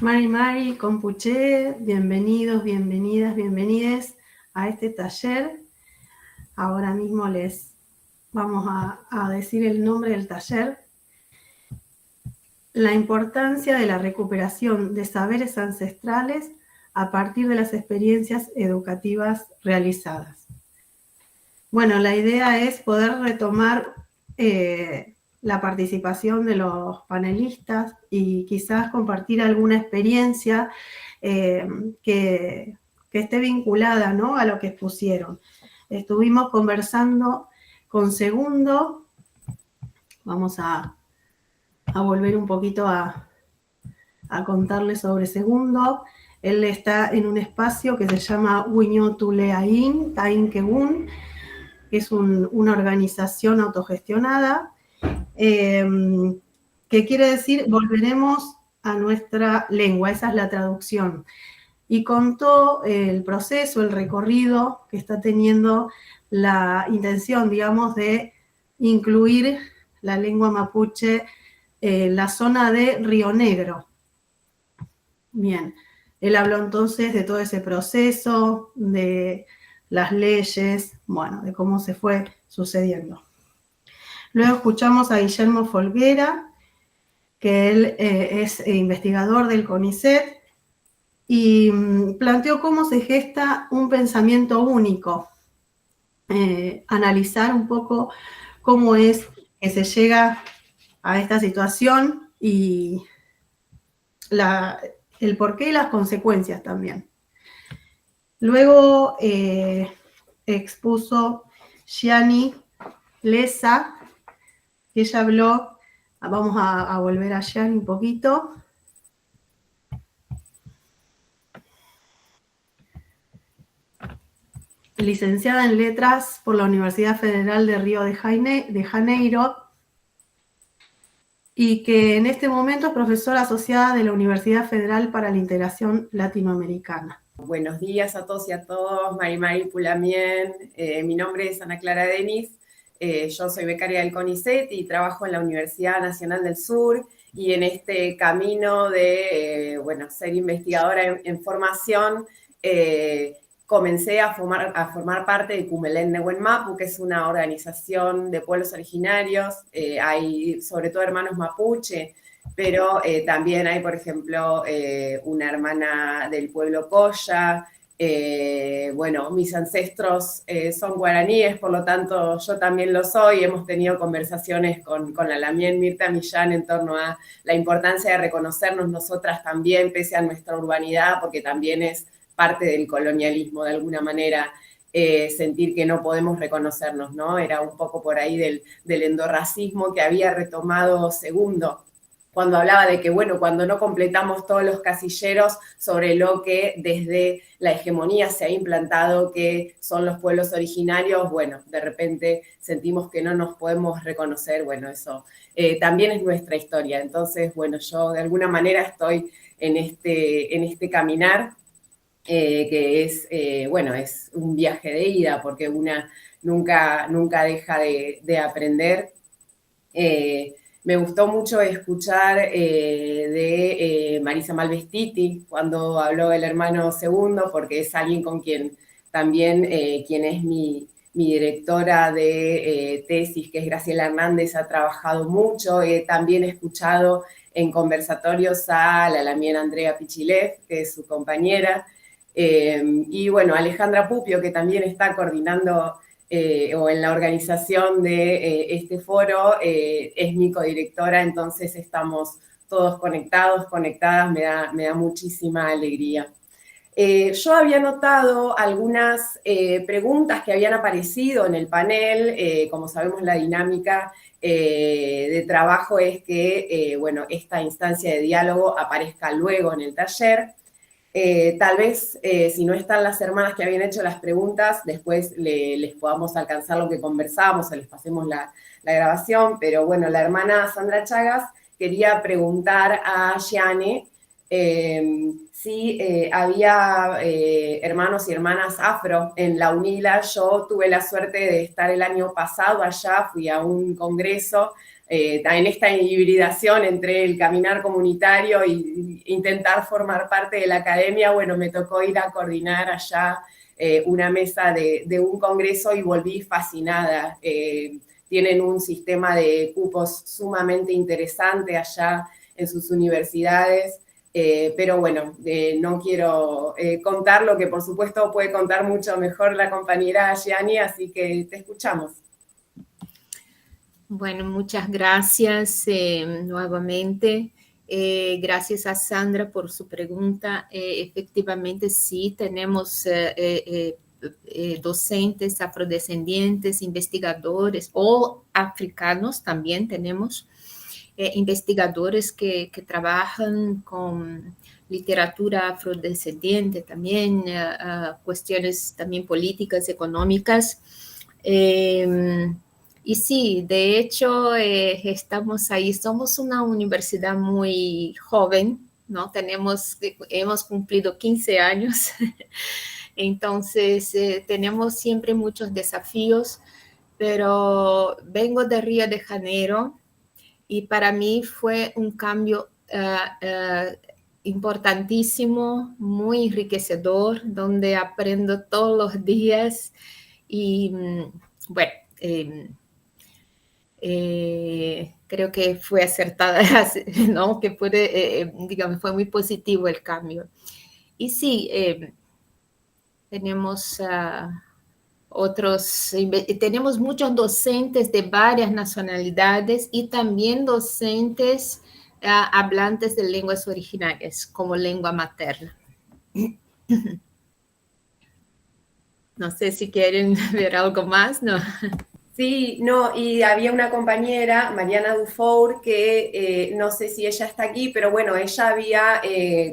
Mari Mari, Compuché, bienvenidos, bienvenidas, bienvenides a este taller. Ahora mismo les vamos a decir el nombre del taller. La importancia de la recuperación de saberes ancestrales a partir de las experiencias educativas realizadas. Bueno, la idea es poder retomar la participación de los panelistas y quizás compartir alguna experiencia que esté vinculada, ¿no?, a lo que expusieron. Estuvimos conversando con Segundo. Vamos a volver un poquito a contarles sobre Segundo. Él está en un espacio que se llama Wiñotuleain, Tain Kegun, que es una organización autogestionada, que quiere decir volveremos a nuestra lengua, esa es la traducción. Y contó el proceso, el recorrido que está teniendo la intención, digamos, de incluir la lengua mapuche en la zona de Río Negro. Bien, él habló entonces de todo ese proceso, de las leyes, bueno, de cómo se fue sucediendo. Luego escuchamos a Guillermo Folguera, que él es investigador del CONICET, y planteó cómo se gesta un pensamiento único, analizar un poco cómo es que se llega a esta situación y el porqué y las consecuencias también. Luego expuso Gianni Leza, que ella habló, vamos a volver a Gianni un poquito. Licenciada en Letras por la Universidad Federal de Río de Janeiro, y que en este momento es profesora asociada de la Universidad Federal para la Integración Latinoamericana. Buenos días a todos y a todas, Mari Mari Pulamien. Mi nombre es Ana Clara Denis, yo soy becaria del CONICET y trabajo en la Universidad Nacional del Sur, y en este camino de ser investigadora en formación, comencé a formar parte de Kumelén Nehuen Mapu, que es una organización de pueblos originarios. Hay sobre todo hermanos mapuche, pero también hay, por ejemplo, una hermana del pueblo Coya. Mis ancestros son guaraníes, por lo tanto yo también lo soy. Hemos tenido conversaciones con la Lamien Mirta Millán en torno a la importancia de reconocernos nosotras también, pese a nuestra urbanidad, porque también es parte del colonialismo de alguna manera. Sentir que no podemos reconocernos, ¿no? Era un poco por ahí del endorracismo que había retomado Segundo, cuando hablaba de que, cuando no completamos todos los casilleros sobre lo que desde la hegemonía se ha implantado, que son los pueblos originarios, de repente sentimos que no nos podemos reconocer. Eso también es nuestra historia. Entonces, yo de alguna manera estoy en este caminar, que es, es un viaje de ida, porque una nunca deja de aprender. Me gustó mucho escuchar de Marisa Malvestiti cuando habló del hermano Segundo, porque es alguien con quien también, quien es mi directora de tesis, que es Graciela Hernández, ha trabajado mucho. También he escuchado en conversatorios a la Lamien Andrea Pichilev, que es su compañera, y Alejandra Pupio, que también está coordinando o en la organización de este foro, es mi codirectora. Entonces estamos todos conectadas, me da muchísima alegría. Yo había notado algunas preguntas que habían aparecido en el panel. Como sabemos, la dinámica de trabajo es que, esta instancia de diálogo aparezca luego en el taller. Tal vez, si no están las hermanas que habían hecho las preguntas, después les podamos alcanzar lo que conversamos o les pasemos la grabación. Pero la hermana Sandra Chagas quería preguntar a Gianni si había hermanos y hermanas afro en la UNILA. Yo tuve la suerte de estar el año pasado allá, fui a un congreso en esta hibridación entre el caminar comunitario e intentar formar parte de la academia, bueno, me tocó ir a coordinar allá una mesa de un congreso y volví fascinada. Tienen un sistema de cupos sumamente interesante allá en sus universidades, pero bueno, no quiero contar lo que por supuesto puede contar mucho mejor la compañera Gianni, así que te escuchamos. Bueno, muchas gracias nuevamente. Gracias a Sandra por su pregunta. Efectivamente, sí, tenemos docentes afrodescendientes, investigadores o africanos también tenemos. Investigadores que trabajan con literatura afrodescendiente también, cuestiones también políticas, económicas. Y sí, de hecho, estamos ahí, somos una universidad muy joven, ¿no? Hemos cumplido 15 años, entonces tenemos siempre muchos desafíos, pero vengo de Río de Janeiro y para mí fue un cambio importantísimo, muy enriquecedor, donde aprendo todos los días y bueno, creo que fue acertada, ¿no? Que digamos, fue muy positivo el cambio. Y sí, tenemos tenemos muchos docentes de varias nacionalidades y también docentes hablantes de lenguas originarias como lengua materna. No sé si quieren ver algo más, ¿no? Sí, no, y había una compañera, Mariana Dufour, que no sé si ella está aquí, pero bueno, ella había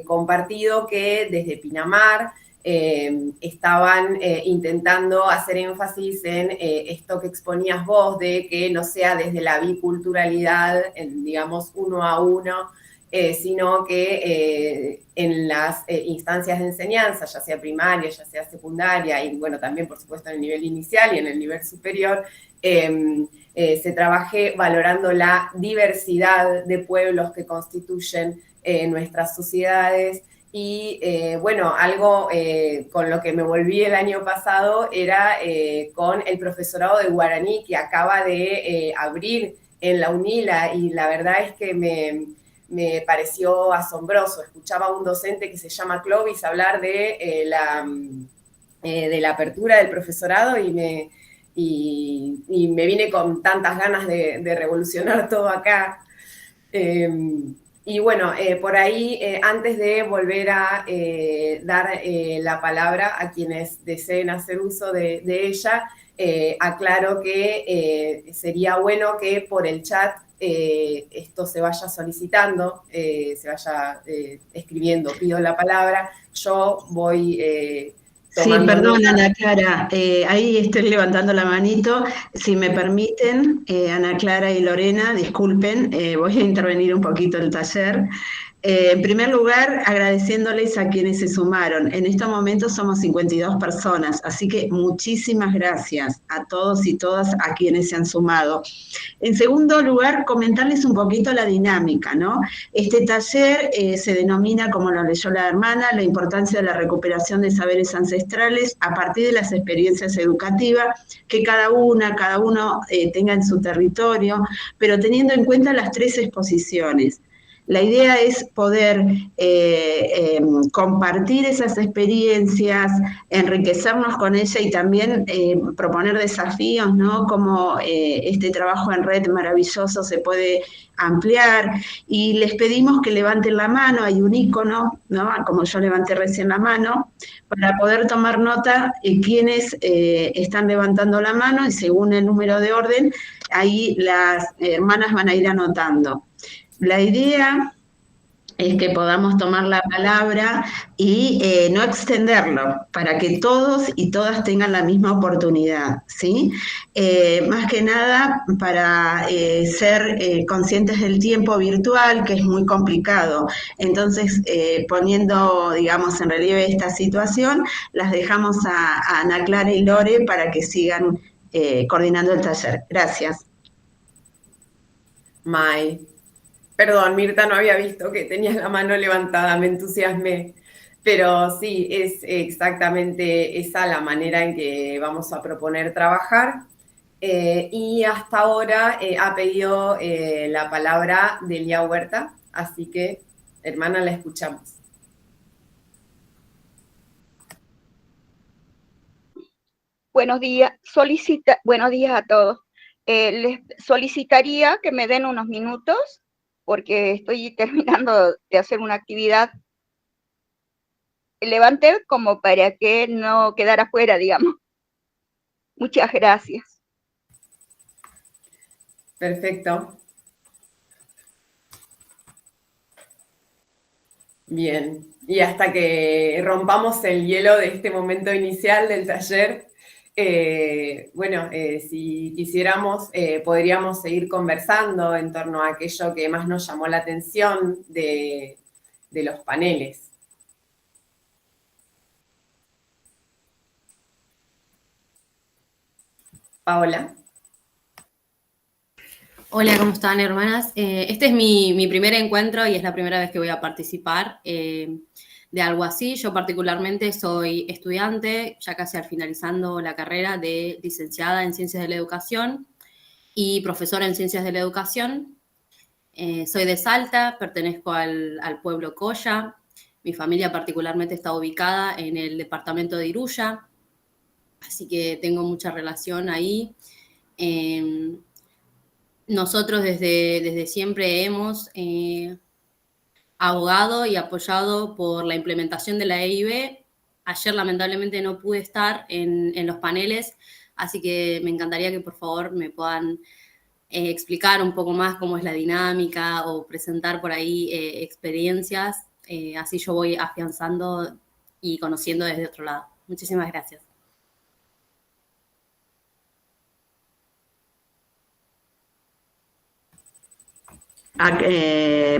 compartido que desde Pinamar estaban intentando hacer énfasis en esto que exponías vos, de que no sea desde la biculturalidad, digamos, uno a uno, sino que en las instancias de enseñanza, ya sea primaria, ya sea secundaria, y bueno, también por supuesto en el nivel inicial y en el nivel superior, se trabaje valorando la diversidad de pueblos que constituyen nuestras sociedades. Y bueno, algo con lo que me volví el año pasado era con el profesorado de guaraní que acaba de abrir en la UNILA, y la verdad es que me pareció asombroso. Escuchaba a un docente que se llama Clovis hablar de la apertura del profesorado y me vine con tantas ganas de revolucionar todo acá. Y bueno, por ahí, antes de volver a dar la palabra a quienes deseen hacer uso de ella, aclaro que sería bueno que por el chat esto se vaya solicitando, se vaya escribiendo, pido la palabra, yo voy Sí, perdón, Ana Clara, ahí estoy levantando la manito. Si me permiten, Ana Clara y Lorena, disculpen, voy a intervenir un poquito el taller. En primer lugar, agradeciéndoles a quienes se sumaron. En estos momentos somos 52 personas, así que muchísimas gracias a todos y todas a quienes se han sumado. En segundo lugar, comentarles un poquito la dinámica, ¿no? Este taller se denomina, como lo leyó la hermana, la importancia de la recuperación de saberes ancestrales a partir de las experiencias educativas que cada uno tenga en su territorio, pero teniendo en cuenta las 3 exposiciones. La idea es poder compartir esas experiencias, enriquecernos con ella y también proponer desafíos, ¿no? Como este trabajo en red maravilloso se puede ampliar, y les pedimos que levanten la mano, hay un icono, ¿no? Como yo levanté recién la mano, para poder tomar nota de quienes están levantando la mano, y según el número de orden, ahí las hermanas van a ir anotando. La idea es que podamos tomar la palabra y no extenderlo, para que todos y todas tengan la misma oportunidad, ¿sí? Más que nada para ser conscientes del tiempo virtual, que es muy complicado. Entonces, poniendo, digamos, en relieve esta situación, las dejamos a Ana Clara y Lore para que sigan coordinando el taller. Gracias. Mai. Perdón, Mirta, no había visto que tenías la mano levantada, me entusiasmé. Pero sí, es exactamente esa la manera en que vamos a proponer trabajar. Y hasta ahora ha pedido la palabra Delia Huerta, así que, hermana, la escuchamos. Buenos días, buenos días a todos. Les solicitaría que me den unos minutos porque estoy terminando de hacer una actividad. Levanté como para que no quedara afuera, digamos. Muchas gracias. Perfecto. Bien, y hasta que rompamos el hielo de este momento inicial del taller, si quisiéramos, podríamos seguir conversando en torno a aquello que más nos llamó la atención de los paneles. Paola. Hola, ¿cómo están, hermanas? Este es mi primer encuentro y es la primera vez que voy a participar de algo así. Yo particularmente soy estudiante, ya casi al finalizando la carrera de licenciada en Ciencias de la Educación y profesora en Ciencias de la Educación. Soy de Salta, pertenezco al pueblo Coya. Mi familia particularmente está ubicada en el departamento de Iruya, así que tengo mucha relación ahí. Nosotros desde siempre hemos abogado y apoyado por la implementación de la EIB. Ayer lamentablemente no pude estar en los paneles, así que me encantaría que por favor me puedan explicar un poco más cómo es la dinámica o presentar por ahí experiencias. Así yo voy afianzando y conociendo desde otro lado. Muchísimas gracias.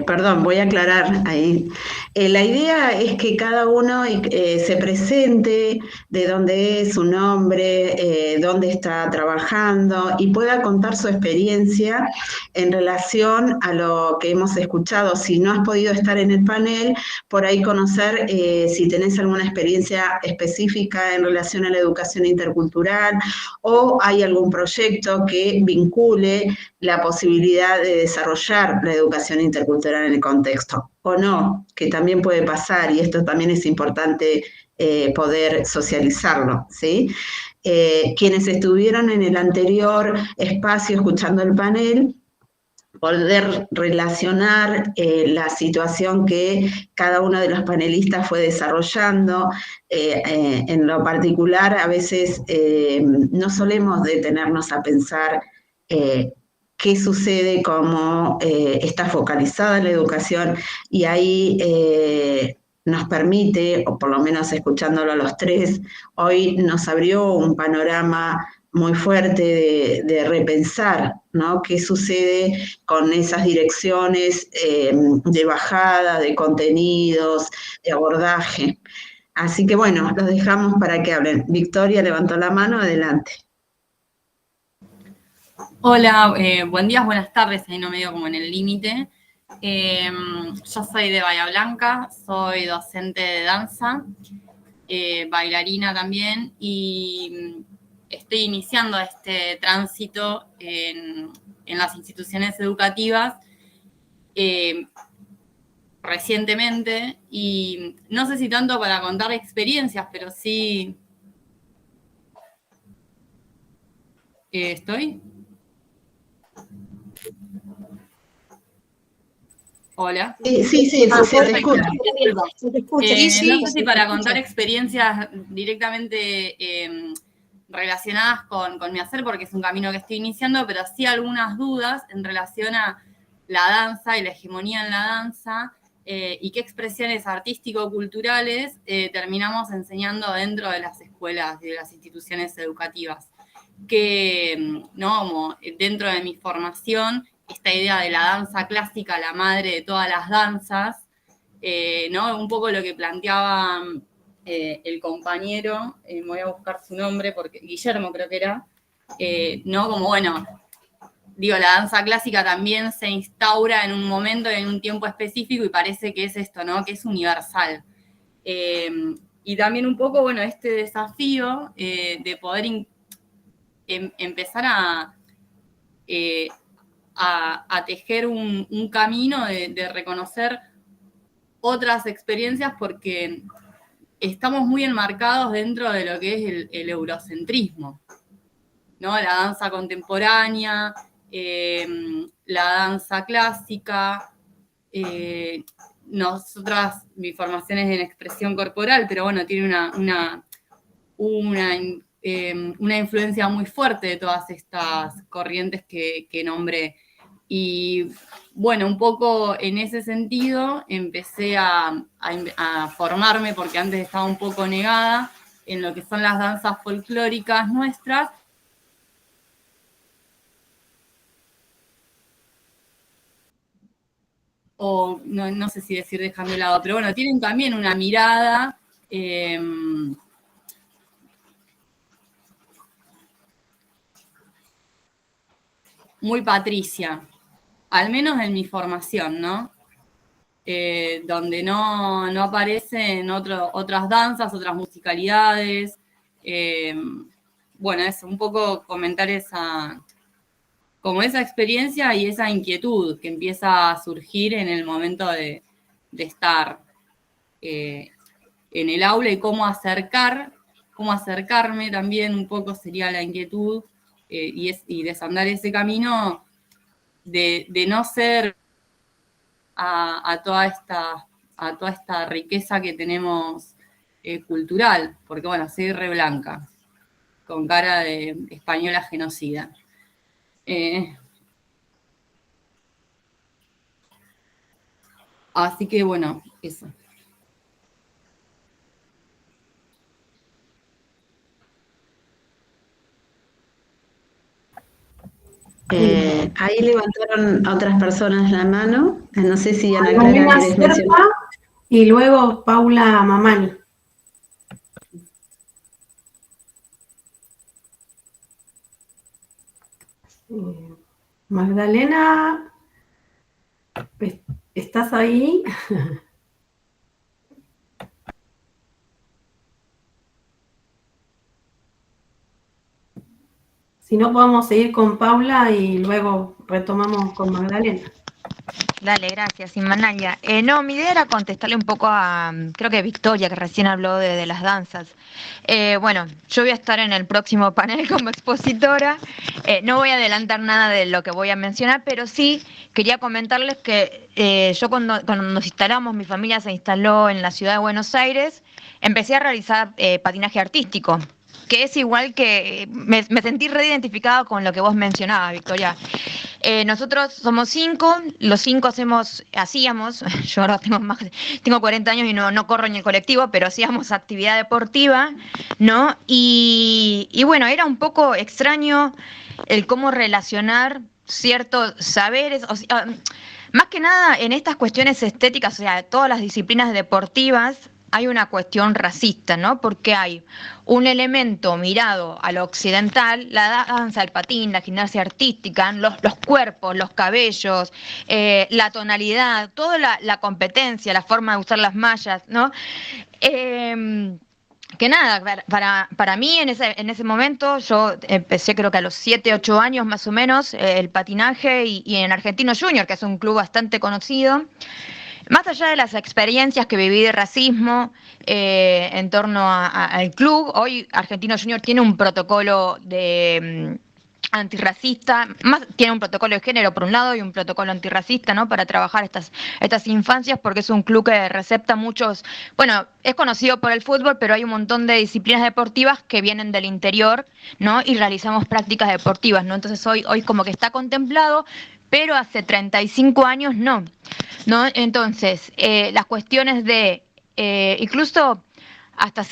Perdón, voy a aclarar ahí. La idea es que cada uno se presente, de dónde es, su nombre, dónde está trabajando y pueda contar su experiencia en relación a lo que hemos escuchado. Si no has podido estar en el panel, por ahí conocer si tenés alguna experiencia específica en relación a la educación intercultural o hay algún proyecto que vincule la posibilidad de desarrollar la educación intercultural en el contexto, o no, que también puede pasar, y esto también es importante poder socializarlo, ¿sí? Quienes estuvieron en el anterior espacio escuchando el panel, poder relacionar la situación que cada uno de los panelistas fue desarrollando. En lo particular, a veces no solemos detenernos a pensar qué sucede, cómo está focalizada la educación, y ahí nos permite, o por lo menos escuchándolo a los tres, hoy nos abrió un panorama muy fuerte de repensar, ¿no? ¿Qué sucede con esas direcciones de bajada, de contenidos, de abordaje? Así que bueno, los dejamos para que hablen. Victoria levantó la mano, adelante. Hola, buen día, buenas tardes, ahí no me dio como en el límite. Yo soy de Bahía Blanca, soy docente de danza, bailarina también, y estoy iniciando este tránsito en las instituciones educativas recientemente, y no sé si tanto para contar experiencias, pero sí... ¿Estoy? Hola. Sí, se te escucha. No sé si para contar experiencias directamente relacionadas con mi hacer, porque es un camino que estoy iniciando, pero sí algunas dudas en relación a la danza y la hegemonía en la danza y qué expresiones artístico-culturales terminamos enseñando dentro de las escuelas, de las instituciones educativas. Que, ¿no? Como dentro de mi formación, esta idea de la danza clásica, la madre de todas las danzas, ¿no? Un poco lo que planteaba el compañero, me voy a buscar su nombre, porque Guillermo creo que era, ¿no? Como, bueno, la danza clásica también se instaura en un momento, en un tiempo específico, y parece que es esto, ¿no? Que es universal. Y también un poco, bueno, este desafío de poder empezar a tejer un camino de reconocer otras experiencias, porque estamos muy enmarcados dentro de lo que es el eurocentrismo, ¿no? La danza contemporánea, la danza clásica. Nosotras, mi formación es en expresión corporal, pero bueno, tiene una influencia muy fuerte de todas estas corrientes que nombré. Y bueno, un poco en ese sentido empecé a formarme, porque antes estaba un poco negada en lo que son las danzas folclóricas nuestras. O no sé si decir dejando de lado, pero bueno, tienen también una mirada muy patricia, al menos en mi formación, ¿no? Donde no aparecen otras danzas, otras musicalidades. Bueno, es un poco comentar esa experiencia y esa inquietud que empieza a surgir en el momento de estar en el aula, y cómo acercarme también un poco sería la inquietud, y desandar ese camino de no ser a toda esta riqueza que tenemos cultural, porque bueno, soy re blanca, con cara de española genocida. Así que bueno, eso. Ahí levantaron otras personas la mano. No sé si Ana Magdalena Clara querés Serpa mencionar. y luego Paula Mamani. Magdalena, ¿estás ahí? Si no, podemos seguir con Paula y luego retomamos con Magdalena. Dale, gracias, Imanalia. No, mi idea era contestarle un poco a, creo que Victoria, que recién habló de las danzas. Bueno, yo voy a estar en el próximo panel como expositora. No voy a adelantar nada de lo que voy a mencionar, pero sí quería comentarles que yo cuando nos instalamos, mi familia se instaló en la ciudad de Buenos Aires, empecé a realizar patinaje artístico, que es igual que, me sentí reidentificada con lo que vos mencionabas, Victoria. Nosotros somos 5, los 5 hacíamos, yo ahora tengo 40 años y no corro en el colectivo, pero hacíamos actividad deportiva, ¿no? Y bueno, era un poco extraño el cómo relacionar ciertos saberes, o sea, más que nada en estas cuestiones estéticas, o sea, todas las disciplinas deportivas, hay una cuestión racista, ¿no? Porque hay un elemento mirado a lo occidental, la danza, el patín, la gimnasia artística, los cuerpos, los cabellos, la tonalidad, toda la competencia, la forma de usar las mallas, ¿no? Que nada, para mí en ese momento, yo empecé creo que a los 7, 8 años más o menos, el patinaje y en Argentino Junior, que es un club bastante conocido. Más allá de las experiencias que viví de racismo en torno al club, hoy Argentino Junior tiene un protocolo de antirracista, tiene un protocolo de género por un lado y un protocolo antirracista, ¿no? Para trabajar estas infancias, porque es un club que recepta muchos, bueno, es conocido por el fútbol, pero hay un montón de disciplinas deportivas que vienen del interior, ¿no? Y realizamos prácticas deportivas, ¿no? Entonces hoy como que está contemplado, pero hace 35 años no. Entonces, las cuestiones de, incluso hasta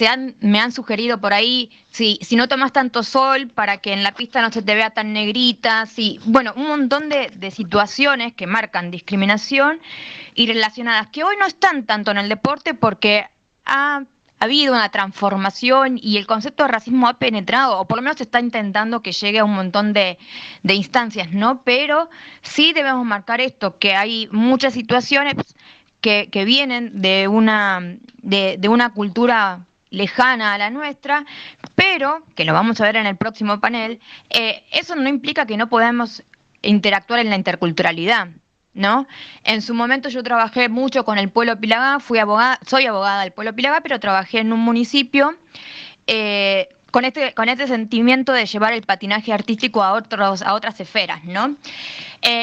me han sugerido por ahí, si no tomas tanto sol para que en la pista no se te vea tan negrita, bueno, un montón de situaciones que marcan discriminación y relacionadas, que hoy no están tanto en el deporte porque habido una transformación y el concepto de racismo ha penetrado, o por lo menos se está intentando que llegue a un montón de instancias, ¿no? Pero sí debemos marcar esto, que hay muchas situaciones que vienen de una cultura lejana a la nuestra, pero, que lo vamos a ver en el próximo panel, eso no implica que no podamos interactuar en la interculturalidad, ¿no? En su momento yo trabajé mucho con el pueblo Pilagá, soy abogada del pueblo Pilagá, pero trabajé en un municipio con este sentimiento de llevar el patinaje artístico a otras esferas, ¿no?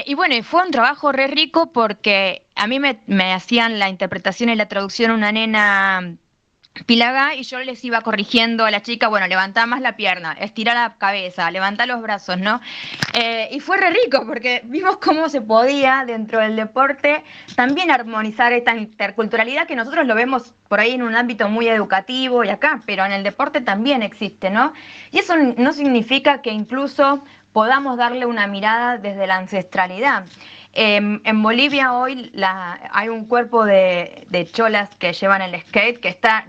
Y bueno, fue un trabajo re rico porque a mí me hacían la interpretación y la traducción una nena Pilagá y yo les iba corrigiendo a la chica, bueno, levantá más la pierna, estira la cabeza, levantá los brazos, ¿no? Y fue re rico porque vimos cómo se podía dentro del deporte también armonizar esta interculturalidad que nosotros lo vemos por ahí en un ámbito muy educativo y acá, pero en el deporte también existe, ¿no? Y eso no significa que incluso podamos darle una mirada desde la ancestralidad. En Bolivia hoy hay un cuerpo de cholas que llevan el skate que está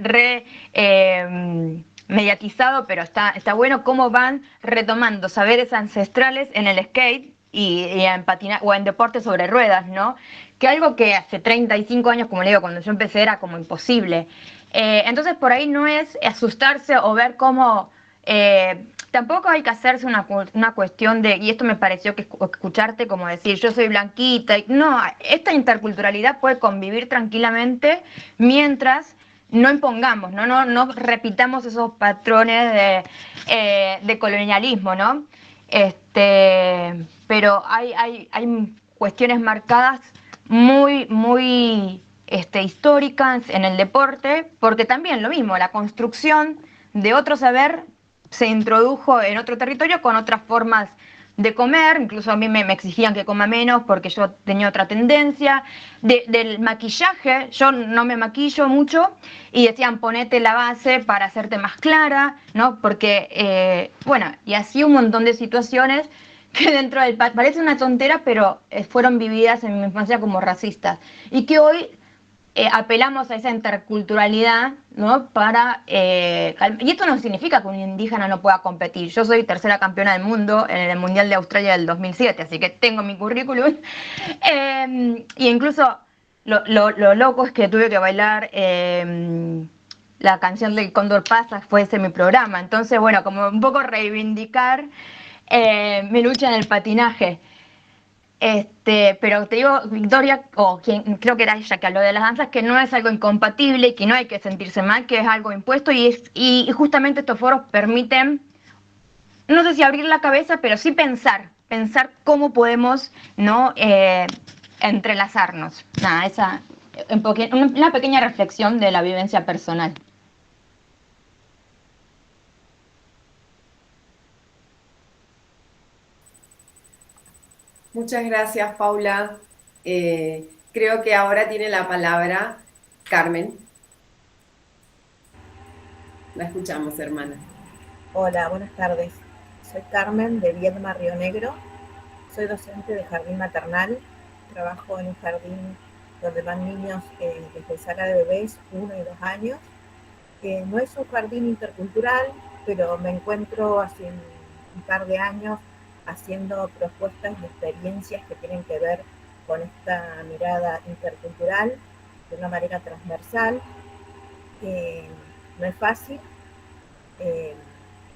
mediatizado, pero está bueno cómo van retomando saberes ancestrales en el skate y en patinar o en deporte sobre ruedas, ¿no? Que algo que hace 35 años, como le digo, cuando yo empecé era como imposible. Entonces por ahí no es asustarse o ver cómo... tampoco hay que hacerse una cuestión de, y esto me pareció que escucharte como decir, yo soy blanquita. No, esta interculturalidad puede convivir tranquilamente mientras no impongamos, no repitamos esos patrones de colonialismo, ¿no? Pero hay cuestiones marcadas muy, muy históricas en el deporte, porque también lo mismo, la construcción de otro saber se introdujo en otro territorio con otras formas de comer, incluso a mí me exigían que coma menos porque yo tenía otra tendencia, del maquillaje, yo no me maquillo mucho y decían ponete la base para hacerte más clara, ¿no? Porque, bueno, y así un montón de situaciones que dentro del parece una tontera, pero fueron vividas en mi infancia como racistas y que hoy apelamos a esa interculturalidad, ¿no? Y esto no significa que un indígena no pueda competir. Yo soy tercera campeona del mundo en el Mundial de Australia del 2007, así que tengo mi currículum. Y incluso lo loco es que tuve que bailar la canción del Cóndor Pasa, fue ese mi programa. Entonces, bueno, como un poco reivindicar mi lucha en el patinaje. Pero te digo, Victoria, o quien creo que era ella que habló de las danzas, que no es algo incompatible y que no hay que sentirse mal, que es algo impuesto y justamente estos foros permiten, no sé si abrir la cabeza, pero sí pensar cómo podemos no entrelazarnos. Nada, una pequeña reflexión de la vivencia personal. Muchas gracias, Paula. Creo que ahora tiene la palabra Carmen. La escuchamos, hermana. Hola, buenas tardes. Soy Carmen de Viedma, Río Negro. Soy docente de jardín maternal. Trabajo en un jardín donde van niños desde sala de bebés 1 y 2 años. No es un jardín intercultural, pero me encuentro hace un par de años haciendo propuestas y experiencias que tienen que ver con esta mirada intercultural de una manera transversal. No es fácil.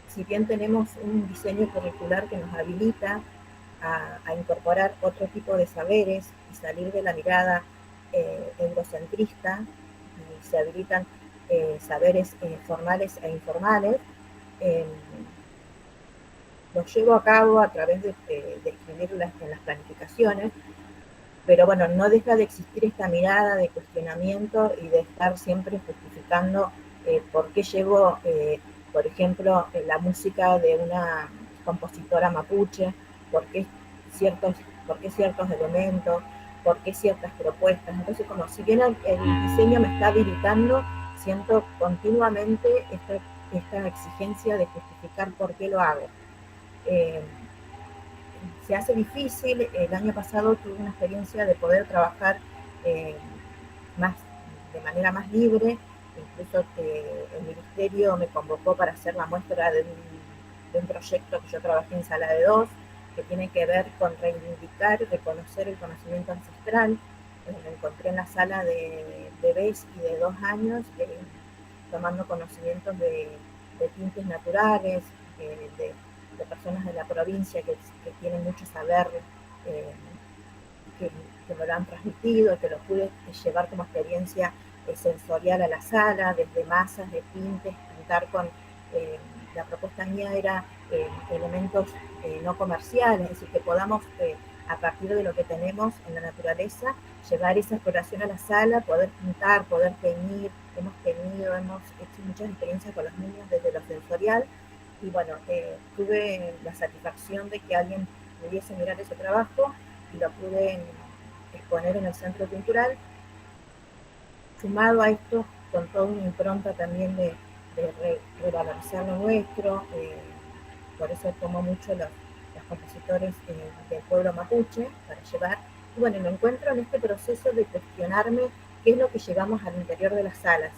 Si bien tenemos un diseño curricular que nos habilita a incorporar otro tipo de saberes y salir de la mirada eurocentrista, y se habilitan saberes formales e informales, los llevo a cabo a través de escribirlas en las planificaciones, pero bueno, no deja de existir esta mirada de cuestionamiento y de estar siempre justificando por qué llevo, por ejemplo, la música de una compositora mapuche, por qué ciertos elementos, por qué ciertas propuestas. Entonces, como si bien el diseño me está habilitando, siento continuamente esta exigencia de justificar por qué lo hago. Se hace difícil. El año pasado tuve una experiencia de poder trabajar de manera más libre incluso el ministerio me convocó para hacer la muestra de un proyecto que yo trabajé en Sala de Dos, que tiene que ver con reivindicar y reconocer el conocimiento ancestral. Me encontré en la sala de bebés y de 2 años, tomando conocimientos de tintes naturales, de personas de la provincia que tienen mucho saber, que me lo han transmitido, que lo pude llevar como experiencia sensorial a la sala, desde masas de tintes, pintar con, la propuesta mía era elementos no comerciales, es decir, que podamos, a partir de lo que tenemos en la naturaleza, llevar esa exploración a la sala, poder pintar, poder teñir. Hemos hecho muchas experiencias con los niños desde lo sensorial, y bueno, tuve la satisfacción de que alguien pudiese mirar ese trabajo y lo pude exponer en el Centro Cultural, sumado a esto con toda una impronta también de revalorizar lo nuestro. Por eso tomo mucho los compositores del pueblo mapuche para llevar. Y bueno, me encuentro en este proceso de cuestionarme qué es lo que llevamos al interior de las salas,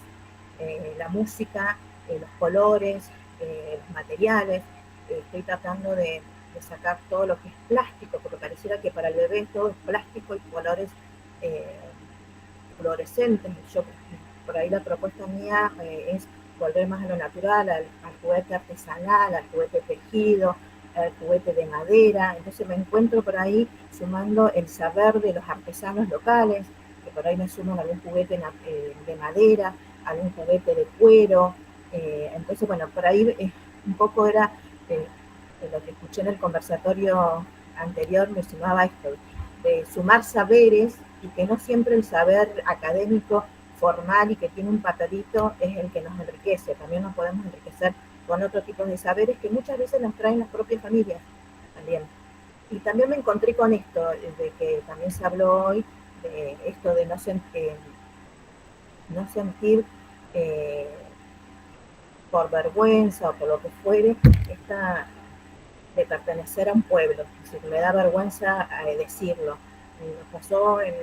la música, los colores, los materiales. Estoy tratando de sacar todo lo que es plástico, porque pareciera que para el bebé todo es plástico y colores fluorescentes. Por ahí la propuesta mía es volver más a lo natural, al juguete artesanal, al juguete tejido, al juguete de madera. Entonces me encuentro por ahí sumando el saber de los artesanos locales, que por ahí me suman algún juguete de madera, algún juguete de cuero. Entonces, bueno, por ahí un poco era lo que escuché en el conversatorio anterior, me sumaba esto, de sumar saberes, y que no siempre el saber académico formal y que tiene un patadito es el que nos enriquece. También nos podemos enriquecer con otro tipo de saberes que muchas veces nos traen las propias familias también. Y también me encontré con esto, de que también se habló hoy, de esto de no sentir por vergüenza o por lo que fuere, de pertenecer a un pueblo. Es decir, me da vergüenza decirlo. Nos pasó en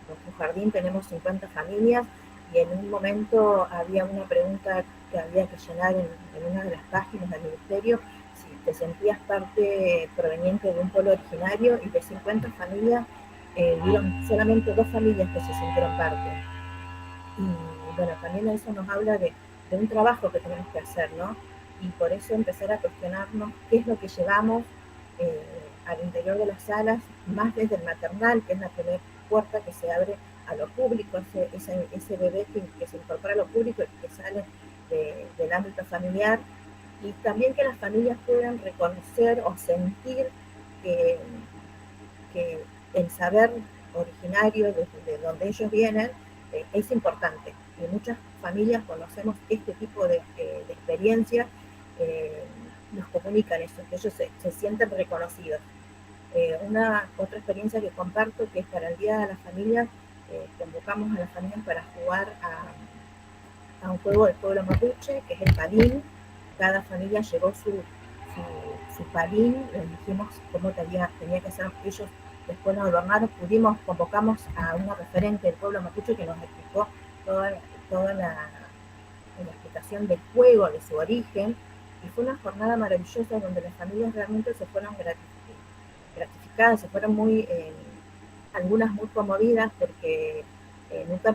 nuestro jardín, tenemos 50 familias, y en un momento había una pregunta que había que llenar en una de las páginas del ministerio, si te sentías parte proveniente de un pueblo originario, y de 50 familias, hubieron solamente 2 familias que se sintieron parte. Y bueno, también eso nos habla de un trabajo que tenemos que hacer, ¿no? Y por eso empezar a cuestionarnos qué es lo que llevamos al interior de las salas, más desde el maternal, que es la primera puerta que se abre a lo público, ese bebé que se incorpora a lo público y que sale del ámbito familiar, y también que las familias puedan reconocer o sentir que el saber originario de donde ellos vienen es importante. Y muchas familias conocemos este tipo de experiencias, nos comunican eso, que ellos se sienten reconocidos. Otra experiencia que comparto, que es para el Día de las Familias, convocamos a las familias para jugar a un juego del pueblo mapuche, que es el palín. Cada familia llevó su palín, les dijimos cómo tenía que hacer ellos, después nos adornaron, convocamos a una referente del pueblo mapuche que nos explicó toda la explicación del juego, de su origen, y fue una jornada maravillosa donde las familias realmente se fueron gratificadas, se fueron algunas muy conmovidas, porque nunca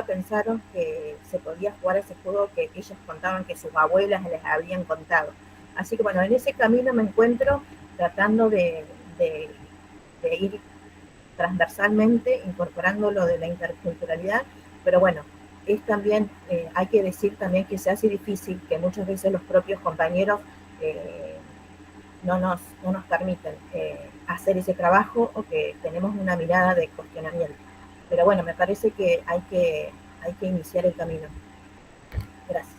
pensaron que se podía jugar ese juego que ellos contaban que sus abuelas les habían contado. Así que bueno, en ese camino me encuentro tratando de ir transversalmente, incorporando lo de la interculturalidad, pero bueno, es también, hay que decir también que se hace difícil, que muchas veces los propios compañeros no nos permiten hacer ese trabajo, o que tenemos una mirada de cuestionamiento. Pero bueno, me parece que hay que iniciar el camino. Gracias.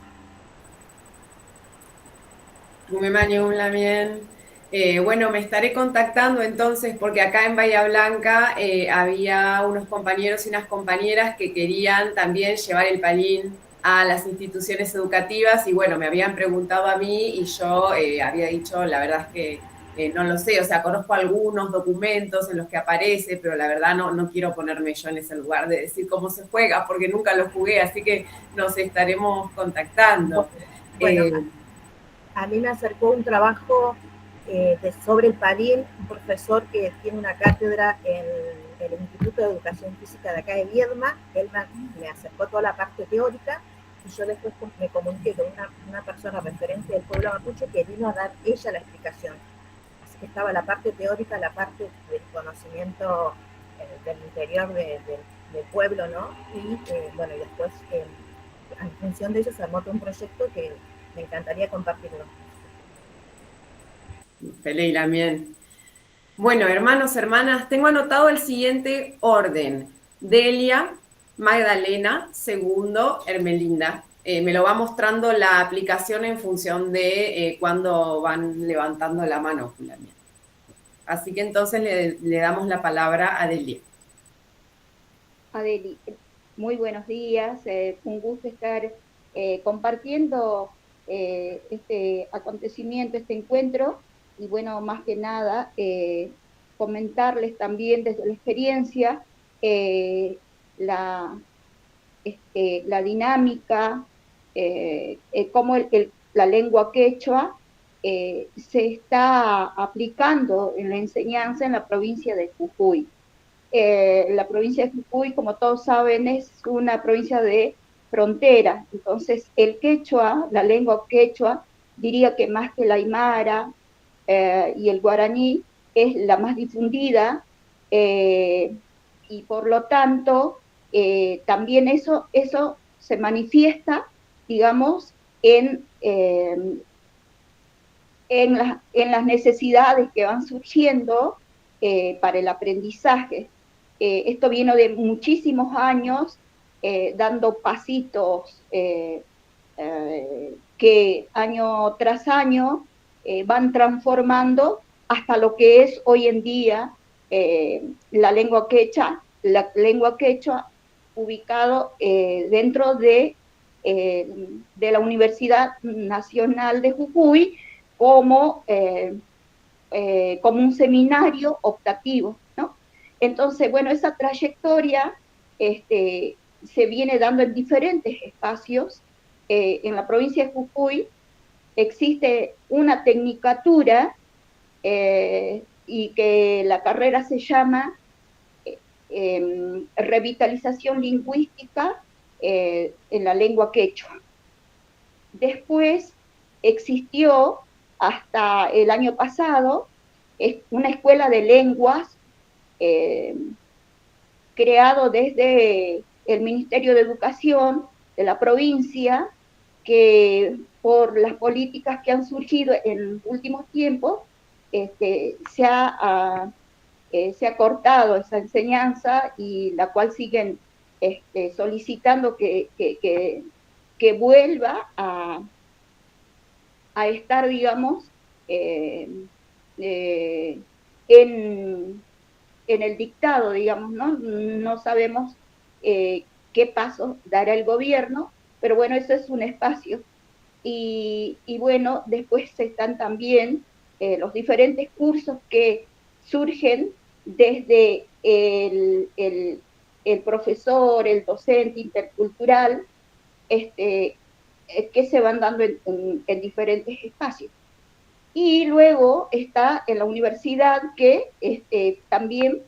Bueno, me estaré contactando entonces, porque acá en Bahía Blanca había unos compañeros y unas compañeras que querían también llevar el palín a las instituciones educativas, y bueno, me habían preguntado a mí, y yo había dicho, la verdad es que no lo sé, o sea, conozco algunos documentos en los que aparece, pero la verdad no quiero ponerme yo en ese lugar de decir cómo se juega, porque nunca lo jugué, así que nos estaremos contactando. Bueno, a mí me acercó un trabajo sobre el Padín, un profesor que tiene una cátedra en el Instituto de Educación Física de acá de Viedma. Él me acercó toda la parte teórica, y yo después me comuniqué con una persona referente del pueblo mapuche que vino a dar ella la explicación. Así que estaba la parte teórica, la parte del conocimiento del interior del pueblo, ¿no? Y bueno, y después, en función de eso, se armó todo un proyecto que me encantaría compartirlo. Feliz también. Bueno, hermanos, hermanas, tengo anotado el siguiente orden. Delia, Magdalena, segundo, Hermelinda. Me lo va mostrando la aplicación en función de cuándo van levantando la mano. Así que entonces le damos la palabra a Delia. Adeli, muy buenos días. Un gusto estar compartiendo este acontecimiento, este encuentro, y bueno, más que nada, comentarles también desde la experiencia la dinámica, cómo la lengua quechua se está aplicando en la enseñanza en la provincia de Jujuy. La provincia de Jujuy, como todos saben, es una provincia de frontera. Entonces, el quechua, la lengua quechua, diría que más que el aymara y el guaraní, es la más difundida, y por lo tanto, también eso se manifiesta, digamos, en las necesidades que van surgiendo para el aprendizaje. Esto viene de muchísimos años dando pasitos que año tras año van transformando hasta lo que es hoy en día la lengua quechua ubicado dentro de la Universidad Nacional de Jujuy como un seminario optativo, ¿no? Entonces, bueno, esa trayectoria se viene dando en diferentes espacios. En la provincia de Jujuy existe una tecnicatura y que la carrera se llama Revitalización Lingüística en la lengua quechua. Después existió hasta el año pasado una escuela de lenguas creado desde el Ministerio de Educación de la provincia, que por las políticas que han surgido en los últimos tiempos se ha cortado esa enseñanza, y la cual siguen solicitando que vuelva a estar, digamos, en el dictado, digamos, ¿no? No sabemos qué pasos dará el gobierno, pero bueno, eso es un espacio. Y bueno, después están también los diferentes cursos que surgen desde el profesor, el docente intercultural, que se van dando en diferentes espacios. Y luego está en la universidad, que también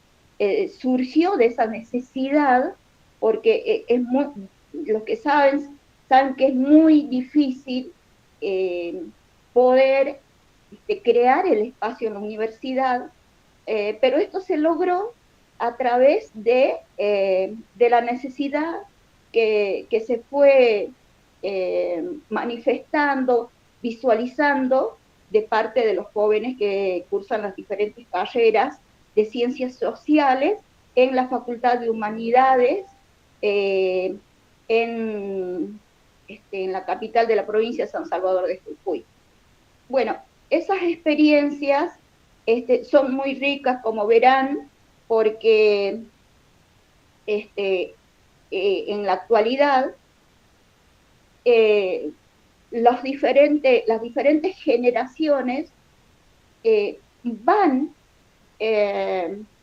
surgió de esa necesidad, porque los que saben que es muy difícil poder crear el espacio en la universidad, pero esto se logró a través de la necesidad que se fue manifestando, visualizando de parte de los jóvenes que cursan las diferentes carreras de ciencias sociales en la Facultad de Humanidades, en la capital de la provincia, San Salvador de Jujuy. Bueno, esas experiencias son muy ricas, como verán, porque en la actualidad las diferentes generaciones van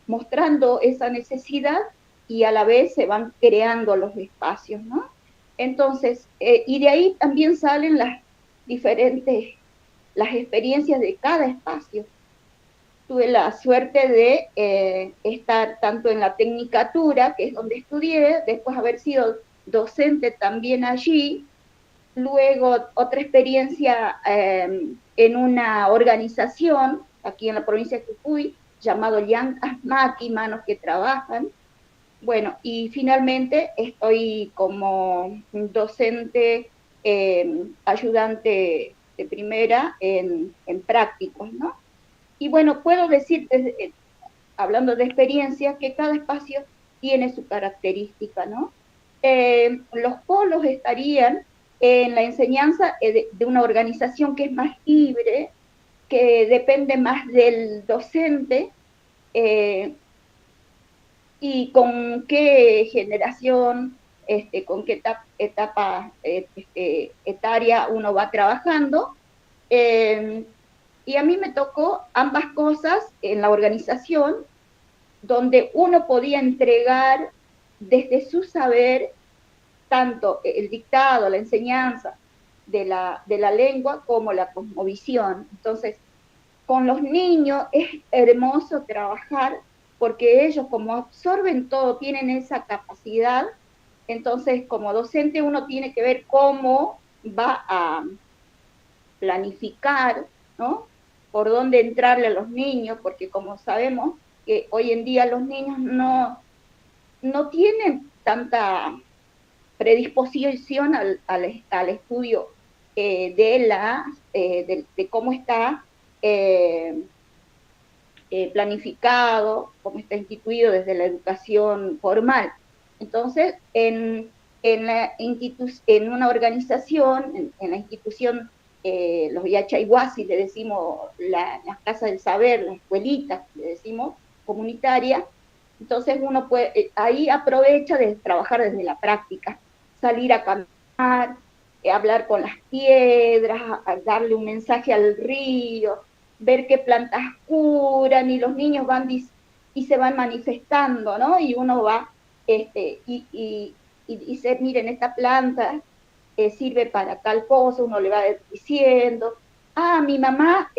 mostrando esa necesidad y a la vez se van creando los espacios, ¿no? Entonces, y de ahí también salen las experiencias de cada espacio. Tuve la suerte de estar tanto en la Tecnicatura, que es donde estudié, después haber sido docente también allí, luego otra experiencia en una organización aquí en la provincia de Jujuy, llamado Young Asmaki, Manos que Trabajan. Bueno, y finalmente estoy como docente, ayudante de primera en prácticos, ¿no? Y bueno, puedo decir, hablando de experiencias, que cada espacio tiene su característica, ¿no? Los polos estarían en la enseñanza de una organización que es más libre, que depende más del docente, y con qué generación, con qué etapa etaria uno va trabajando. Y a mí me tocó ambas cosas en la organización, donde uno podía entregar desde su saber tanto el dictado, la enseñanza de la lengua como la cosmovisión. Entonces, con los niños es hermoso trabajar porque ellos como absorben todo, tienen esa capacidad. Entonces, como docente uno tiene que ver cómo va a planificar, ¿no? Por dónde entrarle a los niños, porque como sabemos que hoy en día los niños no tienen tanta predisposición al estudio de cómo está planificado, cómo está instituido desde la educación formal. Entonces, en una organización, en la institución, los yachayhuasis, le decimos las casas del saber, las escuelitas, le decimos, comunitaria, entonces uno puede, ahí aprovecha de trabajar desde la práctica, salir a caminar, hablar con las piedras, darle un mensaje al río, ver qué plantas curan, y los niños van y se van manifestando, ¿no? Y uno va y dice, miren, esta planta sirve para tal cosa, uno le va diciendo, mi mamá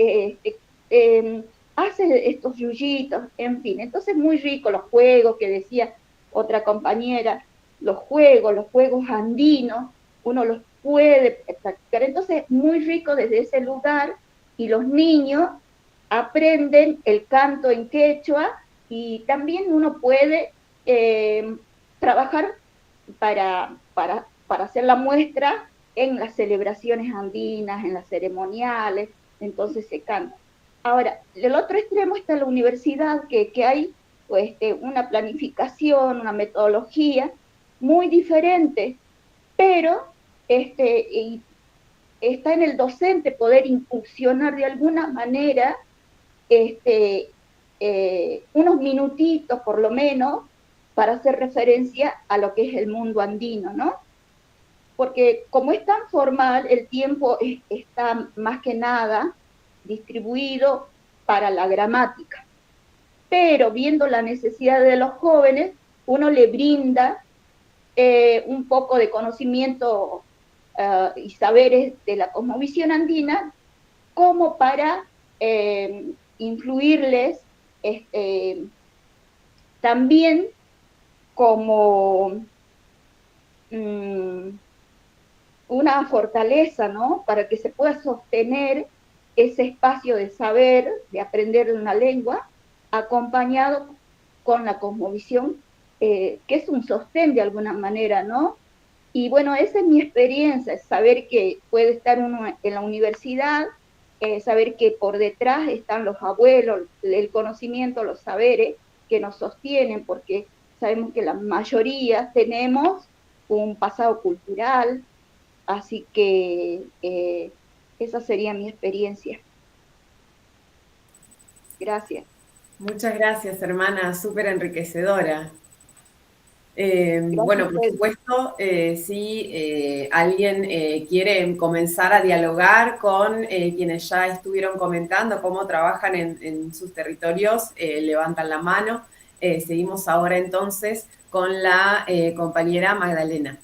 hace estos yuyitos, en fin. Entonces muy rico los juegos que decía otra compañera, los juegos andinos, uno los puede practicar. Entonces muy rico desde ese lugar, y los niños aprenden el canto en quechua, y también uno puede trabajar para hacer la muestra en las celebraciones andinas, en las ceremoniales, entonces se canta. Ahora, del otro extremo está la universidad, que hay pues, una planificación, una metodología muy diferente, pero está en el docente poder impulsionar de alguna manera unos minutitos por lo menos para hacer referencia a lo que es el mundo andino, ¿no? Porque como es tan formal, el tiempo está más que nada distribuido para la gramática. Pero viendo la necesidad de los jóvenes, uno le brinda un poco de conocimiento y saberes de la cosmovisión andina, como para influirles también como una fortaleza, ¿no? Para que se pueda sostener ese espacio de saber, de aprender una lengua, acompañado con la cosmovisión, que es un sostén de alguna manera, ¿no? Y bueno, esa es mi experiencia, saber que puede estar uno en la universidad, saber que por detrás están los abuelos, el conocimiento, los saberes que nos sostienen, porque sabemos que la mayoría tenemos un pasado cultural, así que esa sería mi experiencia. Gracias. Muchas gracias, hermana, súper enriquecedora. Bueno, por supuesto, si alguien quiere comenzar a dialogar con quienes ya estuvieron comentando cómo trabajan en sus territorios, levantan la mano. Seguimos ahora entonces con la compañera Magdalena.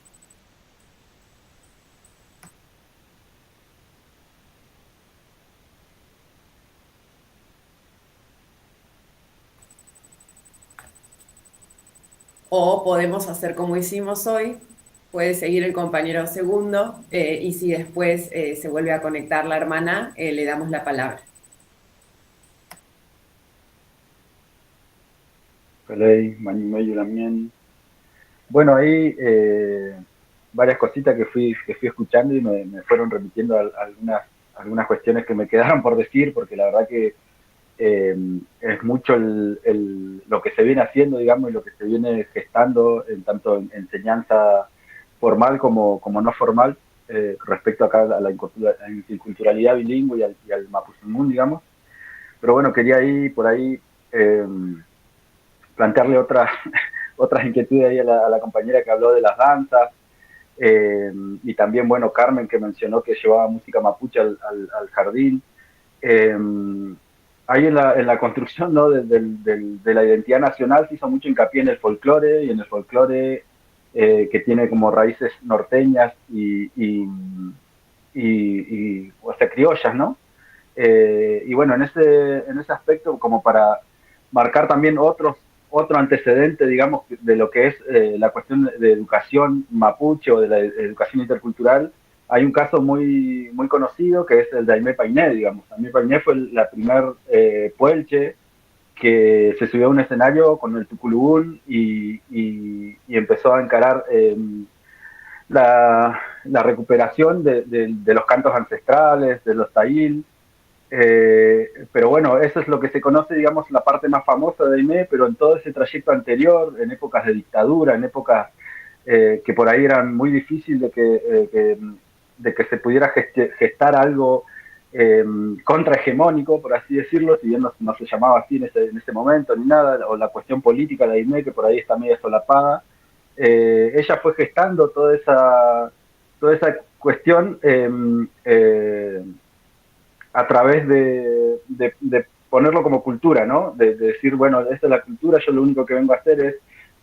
O podemos hacer como hicimos hoy, puede seguir el compañero segundo y si después se vuelve a conectar la hermana, le damos la palabra. Bueno, ahí varias cositas que fui escuchando y me fueron repitiendo algunas cuestiones que me quedaron por decir, porque la verdad que es mucho lo que se viene haciendo, digamos, y lo que se viene gestando, tanto en enseñanza formal como no formal, respecto acá a la interculturalidad bilingüe y al mapuzungún, digamos. Pero bueno, quería ir por ahí plantearle otras inquietudes ahí a la compañera que habló de las danzas, y también, bueno, Carmen, que mencionó que llevaba música mapuche al jardín. Ahí en la construcción, ¿no?, de la identidad nacional se hizo mucho hincapié en el folclore, y en el folclore que tiene como raíces norteñas o sea, criollas, ¿no? Y bueno, en ese aspecto, como para marcar también otro antecedente, digamos, de lo que es la cuestión de educación mapuche o de la educación intercultural, hay un caso muy, muy conocido que es el de Aimé Painé, digamos. Aimé Painé fue la primer puelche que se subió a un escenario con el tuculugún y empezó a encarar la recuperación de los cantos ancestrales, de los taíl. Pero bueno, eso es lo que se conoce, digamos, la parte más famosa de Aimé, pero en todo ese trayecto anterior, en épocas de dictadura, en épocas que por ahí eran muy difíciles de que se pudiera gestar algo contrahegemónico, por así decirlo, si bien no se llamaba así en ese momento ni nada, o la cuestión política de Aimé, que por ahí está medio solapada. Ella fue gestando toda esa cuestión a través de ponerlo como cultura, ¿no? De decir, bueno, esta es la cultura, yo lo único que vengo a hacer es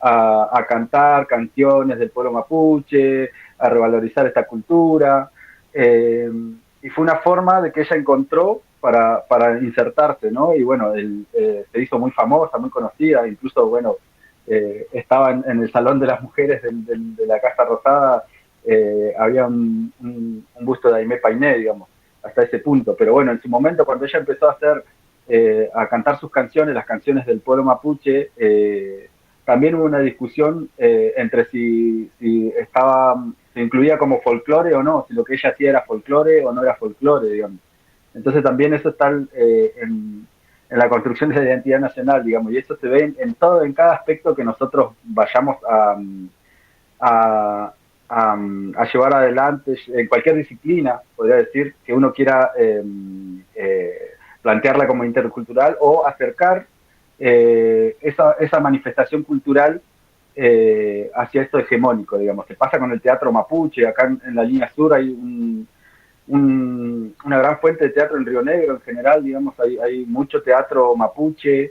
a cantar canciones del pueblo mapuche, a revalorizar esta cultura, y fue una forma de que ella encontró para insertarse, ¿no? Y bueno, se hizo muy famosa, muy conocida, incluso, bueno, estaba en el Salón de las Mujeres de la Casa Rosada, había un busto de Aimé Painé, digamos, hasta ese punto. Pero bueno, en su momento, cuando ella empezó a cantar sus canciones, las canciones del pueblo mapuche, también hubo una discusión entre si se incluía como folclore o no, si lo que ella hacía era folclore o no era folclore, digamos. Entonces también eso está en la construcción de la identidad nacional, digamos, y eso se ve en cada aspecto que nosotros vayamos a llevar adelante, en cualquier disciplina, podría decir, que uno quiera plantearla como intercultural o acercar esa manifestación cultural hacia esto hegemónico, digamos. Se pasa con el teatro mapuche, acá en la línea sur hay una gran fuente de teatro en Río Negro en general, digamos, hay mucho teatro mapuche,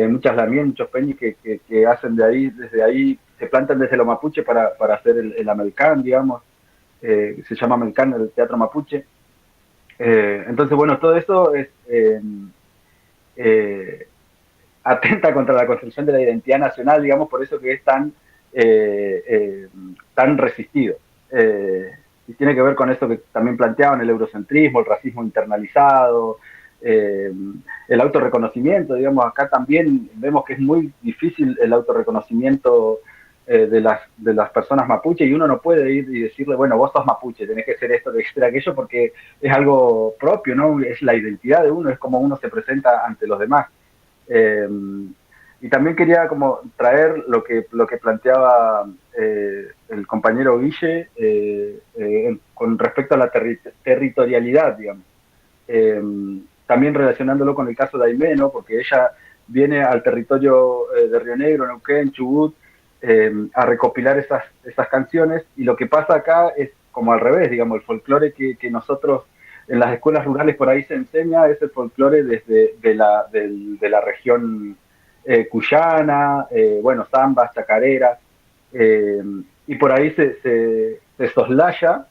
muchas lamien, muchos peñis que hacen desde ahí, se plantan desde lo mapuche para hacer el Amelcán, digamos, se llama Amelcán el teatro mapuche. Entonces, bueno, todo eso es atenta contra la construcción de la identidad nacional, digamos, por eso que es tan resistido. Y tiene que ver con eso que también planteaban, el eurocentrismo, el racismo internalizado, el autorreconocimiento, digamos, acá también vemos que es muy difícil el autorreconocimiento de las personas mapuche, y uno no puede ir y decirle, bueno, vos sos mapuche, tenés que ser esto, tenés que ser aquello, porque es algo propio, ¿no? Es la identidad de uno, es como uno se presenta ante los demás. Y también quería como traer lo que planteaba el compañero Guille con respecto a la territorialidad, digamos. También relacionándolo con el caso de Aimé, ¿no? Porque ella viene al territorio de Río Negro, Neuquén, Chubut, a recopilar esas canciones, y lo que pasa acá es como al revés, digamos, el folclore que nosotros en las escuelas rurales por ahí se enseña es el folclore de la región cuyana, bueno, zambas, chacareras, y por ahí se soslaya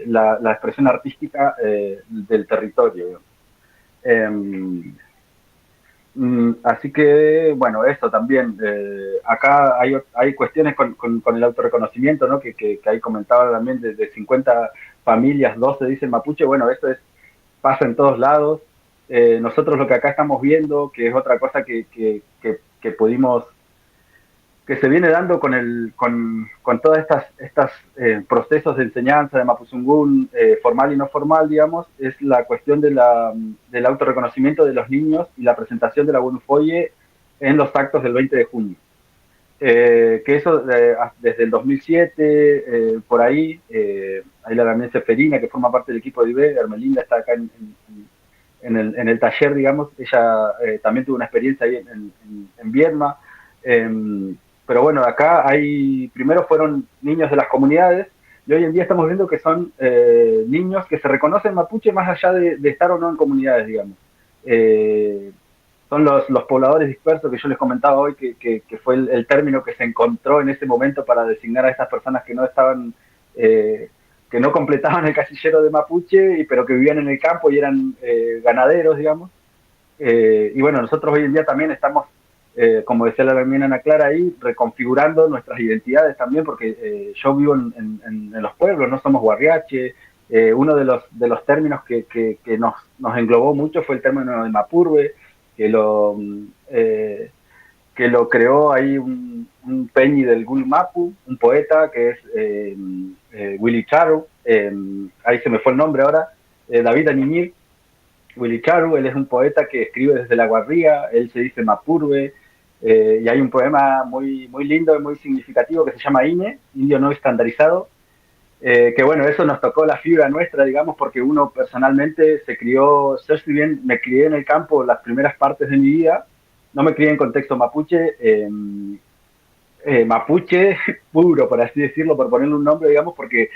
la expresión artística del territorio. Así que, bueno, eso también. Acá hay cuestiones con el autorreconocimiento, ¿no? Que ahí comentaba también, de 50 familias, 12 dicen mapuche. Bueno, eso pasa en todos lados. Nosotros lo que acá estamos viendo, que es otra cosa que pudimos, que se viene dando con todas estas procesos de enseñanza de Mapuzungún, formal y no formal, digamos, es la cuestión del autorreconocimiento de los niños y la presentación de la Buenufoye en los actos del 20 de junio. Que eso desde el 2007, por ahí, hay la Damián Seferina, que forma parte del equipo de IBE, Hermelinda está acá en el taller, digamos, ella también tuvo una experiencia ahí en Viedma. Pero bueno, acá primero fueron niños de las comunidades, y hoy en día estamos viendo que son niños que se reconocen mapuche más allá de estar o no en comunidades, digamos. Son los pobladores dispersos que yo les comentaba hoy, que fue el término que se encontró en ese momento para designar a estas personas que no estaban, que no completaban el casillero de mapuche, pero que vivían en el campo y eran ganaderos, digamos. Y bueno, nosotros hoy en día también estamos, como decía la hermana Ana Clara ahí, reconfigurando nuestras identidades también, porque yo vivo en los pueblos, no somos guarriache. Uno de los términos que nos englobó mucho fue el término de mapurbe, que lo creó ahí un peñi del Gulmapu, un poeta que es Willy Charu, ahí se me fue el nombre ahora, David Aniñir. Willy Charu, él es un poeta que escribe desde la guarría, él se dice mapurbe, y hay un poema muy, muy lindo y muy significativo que se llama INE, Indio No Estandarizado, que bueno, eso nos tocó la fibra nuestra, digamos, porque uno personalmente se crió, yo si bien me crié en el campo las primeras partes de mi vida, no me crié en contexto mapuche, mapuche puro, por así decirlo, por ponerle un nombre, digamos, porque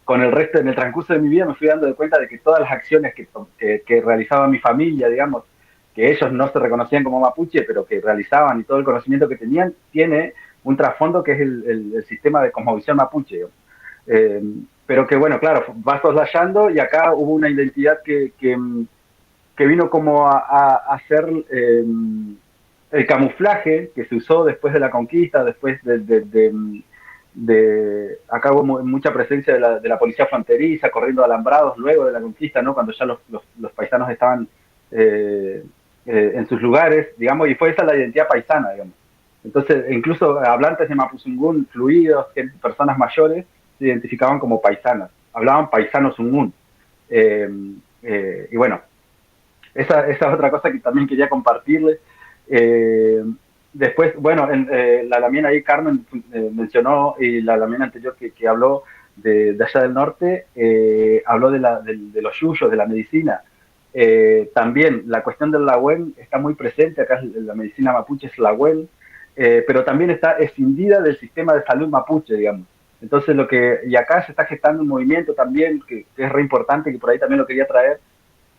con el resto, en el transcurso de mi vida me fui dando cuenta de que todas las acciones que realizaba mi familia, digamos, que ellos no se reconocían como mapuche, pero que realizaban, y todo el conocimiento que tenían, tiene un trasfondo que es el sistema de cosmovisión mapuche. Pero que bueno, claro, va soslayando, y acá hubo una identidad que vino como a hacer el camuflaje que se usó después de la conquista, después acá hubo mucha presencia de la policía fronteriza, corriendo alambrados luego de la conquista, ¿no? Cuando ya los paisanos estaban en sus lugares, digamos, y fue esa la identidad paisana, digamos. Entonces, incluso hablantes de Mapuzungún, fluidos, personas mayores, se identificaban como paisanas, hablaban paisano zungún. Y bueno, esa es otra cosa que también quería compartirles. Después, bueno, la lamien ahí Carmen mencionó, y la lamien anterior que habló de allá del norte, habló de los yuyos, de la medicina. También la cuestión del lagüen está muy presente, acá la medicina mapuche es lagüen, pero también está escindida del sistema de salud mapuche, digamos. Entonces y acá se está gestando un movimiento también que es re importante, que por ahí también lo quería traer,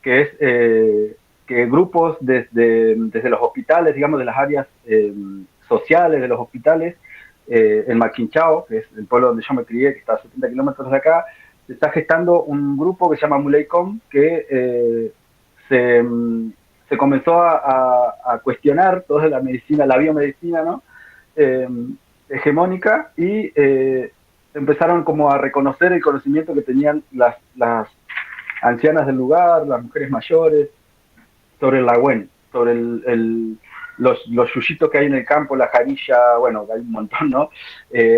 que es que grupos desde los hospitales, digamos, de las áreas sociales de los hospitales, en Maquinchao, que es el pueblo donde yo me crié, que está a 70 kilómetros de acá, se está gestando un grupo que se llama Muleicom, que se comenzó a cuestionar toda la medicina, la biomedicina, ¿no? Hegemónica, y empezaron como a reconocer el conocimiento que tenían las ancianas del lugar, las mujeres mayores, sobre el lagüen, sobre los yuyitos que hay en el campo, la jarilla, bueno, hay un montón, ¿no?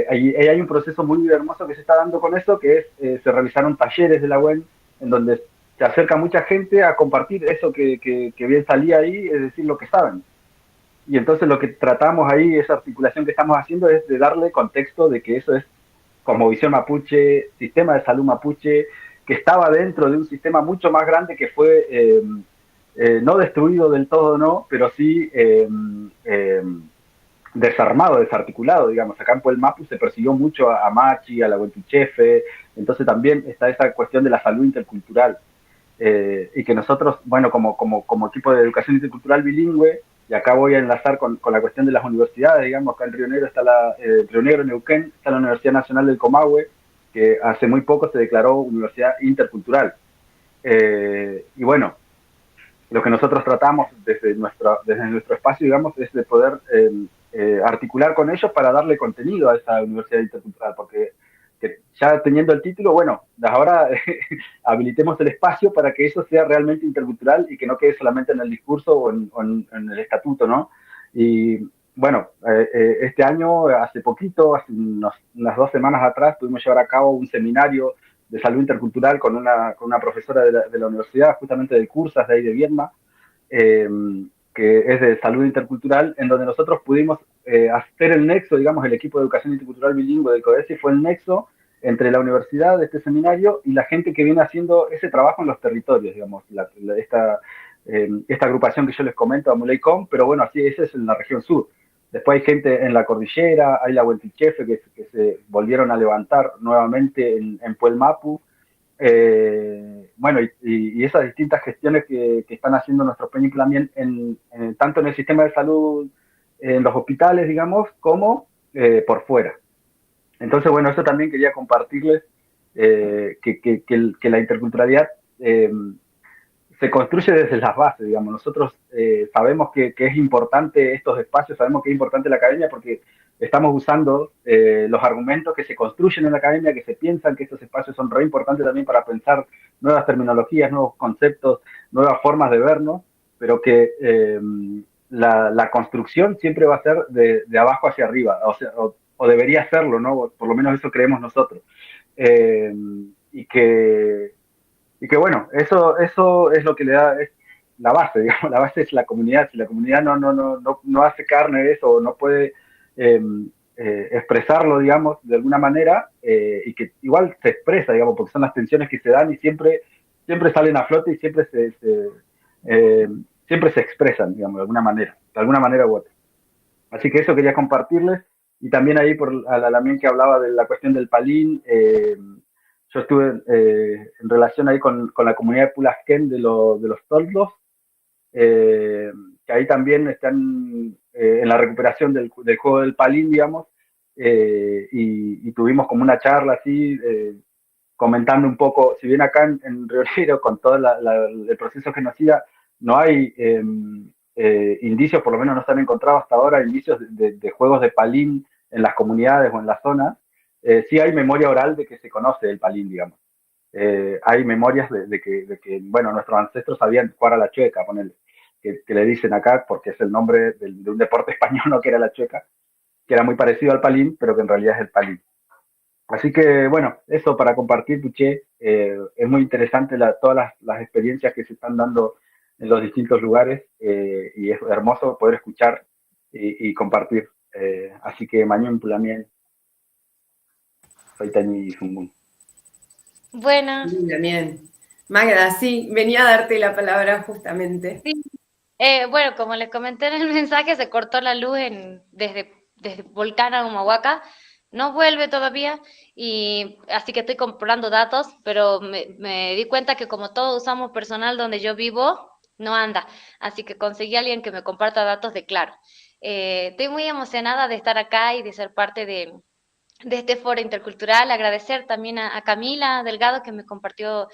Hay un proceso muy hermoso que se está dando con eso, que es, se realizaron talleres de lagüen, en donde se acerca mucha gente a compartir eso que bien salía ahí, es decir, lo que saben. Y entonces lo que tratamos ahí, esa articulación que estamos haciendo, es de darle contexto de que eso es cosmovisión mapuche, sistema de salud mapuche, que estaba dentro de un sistema mucho más grande que fue no destruido del todo, no, pero sí desarmado, desarticulado, digamos. Acá en Puelmapu se persiguió mucho a Machi, a la Huentuchefe, entonces también está esa cuestión de la salud intercultural. Y que nosotros, bueno, como equipo de educación intercultural bilingüe, y acá voy a enlazar con la cuestión de las universidades, digamos, acá en Río Negro está Río Negro, Neuquén, está la Universidad Nacional del Comahue, que hace muy poco se declaró universidad intercultural. Y bueno, lo que nosotros tratamos desde nuestro espacio, digamos, es de poder articular con ellos para darle contenido a esa universidad intercultural, porque ya teniendo el título, bueno, ahora habilitemos el espacio para que eso sea realmente intercultural y que no quede solamente en el discurso o en el estatuto, ¿no? Y bueno, este año, hace poquito, hace unas 2 semanas atrás, pudimos llevar a cabo un seminario de salud intercultural con una profesora de la universidad, justamente de Cursas, de ahí de Viedma, eh, que es de salud intercultural, en donde nosotros pudimos hacer el nexo, digamos, el equipo de educación intercultural bilingüe del CODESI fue el nexo entre la universidad de este seminario y la gente que viene haciendo ese trabajo en los territorios, digamos, esta agrupación que yo les comento, Amuleicom, pero bueno, así ese es en la región sur. Después hay gente en la cordillera, hay la Huentichefe que se volvieron a levantar nuevamente en Puelmapu. Bueno, y esas distintas gestiones que están haciendo nuestros PENIC también, tanto en el sistema de salud, en los hospitales, digamos, como por fuera. Entonces, bueno, eso también quería compartirles, que la interculturalidad se construye desde las bases, digamos. Nosotros sabemos que es importante estos espacios, sabemos que es importante la academia porque estamos usando los argumentos que se construyen en la academia, que se piensan que estos espacios son re importantes también para pensar nuevas terminologías, nuevos conceptos, nuevas formas de vernos, pero que la construcción siempre va a ser de abajo hacia arriba, o debería serlo, ¿no? Por lo menos eso creemos nosotros. Y que bueno, eso es lo que le da, es la base, digamos, la base es la comunidad. Si la comunidad no hace carne de eso, o no puede expresarlo, digamos, de alguna manera, y que igual se expresa, digamos, porque son las tensiones que se dan y siempre salen a flote y siempre se expresan, digamos, de alguna manera u otra. Así que eso quería compartirles. Y también ahí por a la Lamien que hablaba de la cuestión del palín, yo estuve en relación ahí con la comunidad de Pulasquén de los toldos, que ahí también están en la recuperación del juego del palín, digamos, y tuvimos como una charla así, comentando un poco, si bien acá en Río Negro, con todo el proceso genocida, no hay indicios, por lo menos no se han encontrado hasta ahora, indicios de juegos de palín en las comunidades o en las zonas. Sí hay memoria oral de que se conoce el palín, digamos. Hay memorias de que, bueno, nuestros ancestros sabían jugar a la chueca, ponele, que le dicen acá, porque es el nombre de un deporte español, no, que era la chueca, que era muy parecido al palín, pero que en realidad es el palín. Así que, bueno, eso para compartir, Puché. Es muy interesante todas las experiencias que se están dando en los distintos lugares, y es hermoso poder escuchar y compartir. Así que, Mañón Pulamien, soy Tani Zumbun. Bueno. También. Magda, sí, venía a darte la palabra justamente. Sí. Bueno, como les comenté en el mensaje, se cortó la luz desde Volcán a Humahuaca. No vuelve todavía, y así que estoy comprando datos, pero me di cuenta que como todos usamos personal donde yo vivo, no anda. Así que conseguí a alguien que me comparta datos de Claro. Estoy muy emocionada de estar acá y de ser parte de este foro intercultural. Agradecer también a Camila Delgado, que me compartió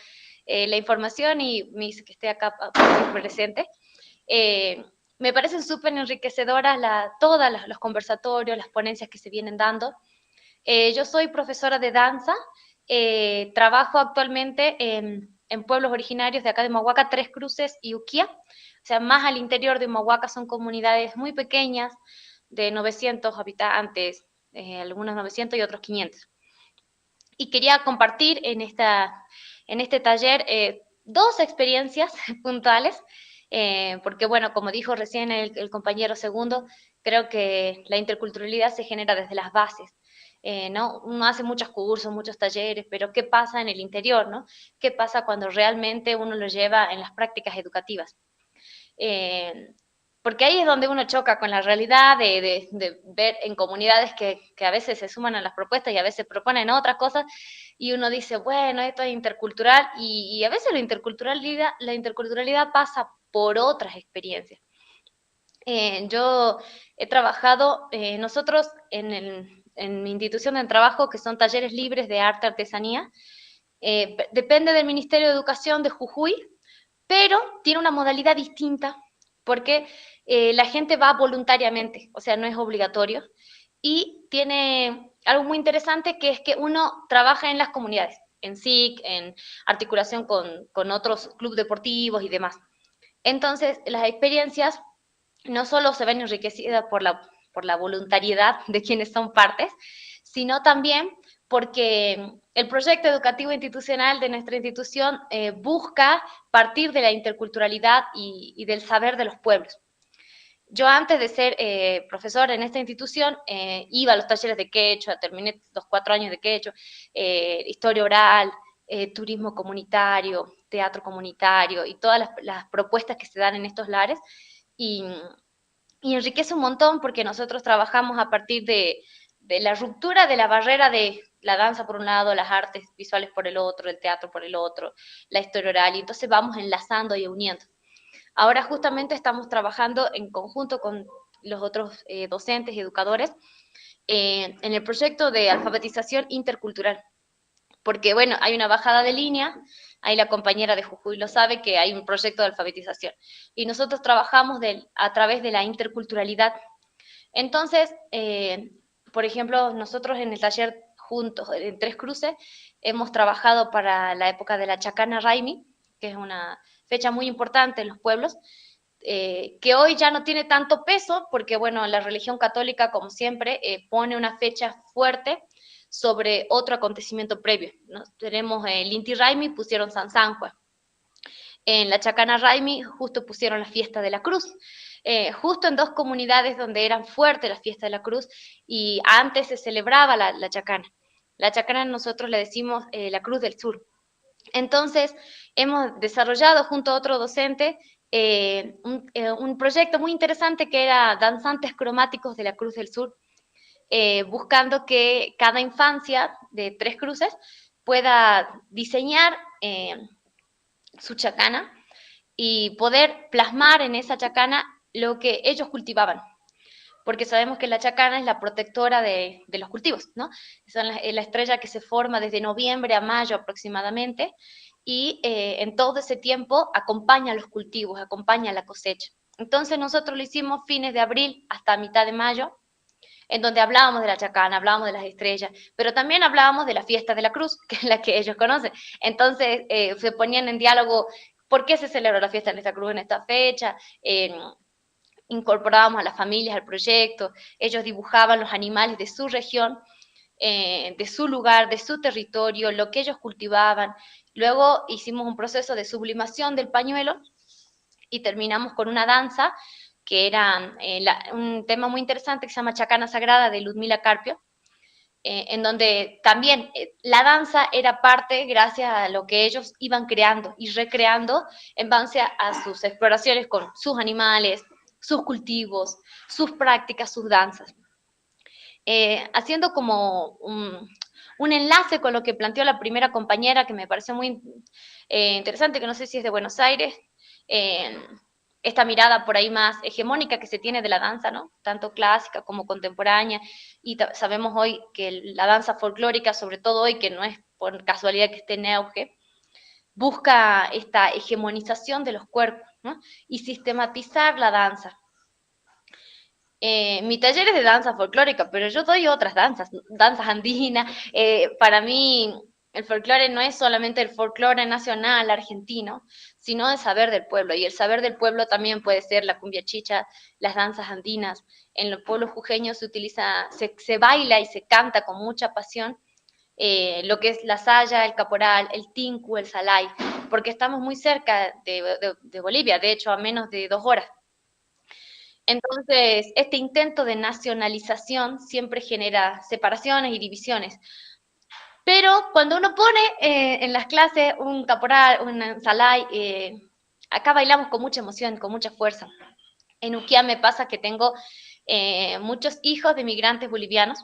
la información y me hizo que esté acá presente. Me parecen súper enriquecedoras todos los conversatorios, las ponencias que se vienen dando. Yo soy profesora de danza, trabajo actualmente en pueblos originarios de acá de Humahuaca, Tres Cruces y Uquía. O sea, más al interior de Humahuaca son comunidades muy pequeñas, de 900 habitantes, algunos 900 y otros 500. Y quería compartir en este taller 2 experiencias puntuales, porque bueno, como dijo recién el compañero segundo, creo que la interculturalidad se genera desde las bases. ¿No? Uno hace muchos cursos, muchos talleres, pero ¿qué pasa en el interior, no? ¿Qué pasa cuando realmente uno lo lleva en las prácticas educativas? porque ahí es donde uno choca con la realidad de ver en comunidades que a veces se suman a las propuestas y a veces proponen otras cosas, y uno dice, bueno, esto es intercultural, y a veces la interculturalidad pasa por otras experiencias. Yo he trabajado, nosotros en mi institución de trabajo, que son talleres libres de arte, artesanía, depende del Ministerio de Educación de Jujuy, pero tiene una modalidad distinta, porque la gente va voluntariamente, o sea, no es obligatorio, y tiene algo muy interesante, que es que uno trabaja en las comunidades, en SIC, en articulación con otros clubes deportivos y demás. Entonces, las experiencias no solo se ven enriquecidas por la voluntariedad de quienes son partes, sino también porque el proyecto educativo institucional de nuestra institución busca partir de la interculturalidad y del saber de los pueblos. Yo antes de ser profesora en esta institución iba a los talleres de quechua, terminé los 4 años de quechua, historia oral, turismo comunitario, teatro comunitario y todas las propuestas que se dan en estos lares, y enriquece un montón porque nosotros trabajamos a partir de la ruptura de la barrera de la danza por un lado, las artes visuales por el otro, el teatro por el otro, la historia oral, y entonces vamos enlazando y uniendo. Ahora justamente estamos trabajando en conjunto con los otros docentes y educadores en el proyecto de alfabetización intercultural, porque bueno, hay una bajada de línea, ahí la compañera de Jujuy lo sabe, que hay un proyecto de alfabetización, y nosotros trabajamos a través de la interculturalidad. Entonces, por ejemplo, nosotros en el taller juntos, en Tres Cruces, hemos trabajado para la época de la Chacana Raimi, que es una fecha muy importante en los pueblos, que hoy ya no tiene tanto peso, porque bueno, la religión católica, como siempre, pone una fecha fuerte sobre otro acontecimiento previo, ¿no? Tenemos el Inti Raimi, pusieron San Sanjuan. En la Chacana Raimi justo pusieron la fiesta de la cruz, justo en 2 comunidades donde eran fuertes las fiestas de la cruz, y antes se celebraba la Chacana. La Chacana nosotros le decimos la Cruz del Sur. Entonces, hemos desarrollado junto a otro docente un proyecto muy interesante que era Danzantes Cromáticos de la Cruz del Sur, buscando que cada infancia de Tres Cruces pueda diseñar su chacana y poder plasmar en esa chacana lo que ellos cultivaban, porque sabemos que la chacana es la protectora de los cultivos, ¿no? Son la estrella que se forma desde noviembre a mayo aproximadamente, y en todo ese tiempo acompaña los cultivos, acompaña la cosecha. Entonces nosotros lo hicimos fines de abril hasta mitad de mayo, en donde hablábamos de la chacana, hablábamos de las estrellas, pero también hablábamos de la fiesta de la cruz, que es la que ellos conocen. Entonces se ponían en diálogo por qué se celebra la fiesta de esta cruz en esta fecha, incorporábamos a las familias al proyecto, ellos dibujaban los animales de su región, de su lugar, de su territorio, lo que ellos cultivaban. Luego hicimos un proceso de sublimación del pañuelo y terminamos con una danza que era un tema muy interesante que se llama Chacana Sagrada de Ludmila Carpio, en donde también la danza era parte gracias a lo que ellos iban creando y recreando en base a sus exploraciones con sus animales, sus cultivos, sus prácticas, sus danzas. Haciendo como un enlace con lo que planteó la primera compañera, que me pareció muy interesante, que no sé si es de Buenos Aires, esta mirada por ahí más hegemónica que se tiene de la danza, ¿no? Tanto clásica como contemporánea, y sabemos hoy que la danza folclórica, sobre todo hoy, que no es por casualidad que esté en auge, busca esta hegemonización de los cuerpos, ¿no? Y sistematizar la danza. Mi taller es de danza folclórica, pero yo doy otras danzas andinas. Para mí, el folclore no es solamente el folclore nacional argentino, sino el saber del pueblo. Y el saber del pueblo también puede ser la cumbia chicha, las danzas andinas. En los pueblos jujeños se baila y se canta con mucha pasión lo que es la saya, el caporal, el tinku, el salay, porque estamos muy cerca de Bolivia, de hecho a menos de 2 horas. Entonces, este intento de nacionalización siempre genera separaciones y divisiones. Pero cuando uno pone en las clases un caporal, un salay, acá bailamos con mucha emoción, con mucha fuerza. En Uquiá me pasa que tengo muchos hijos de migrantes bolivianos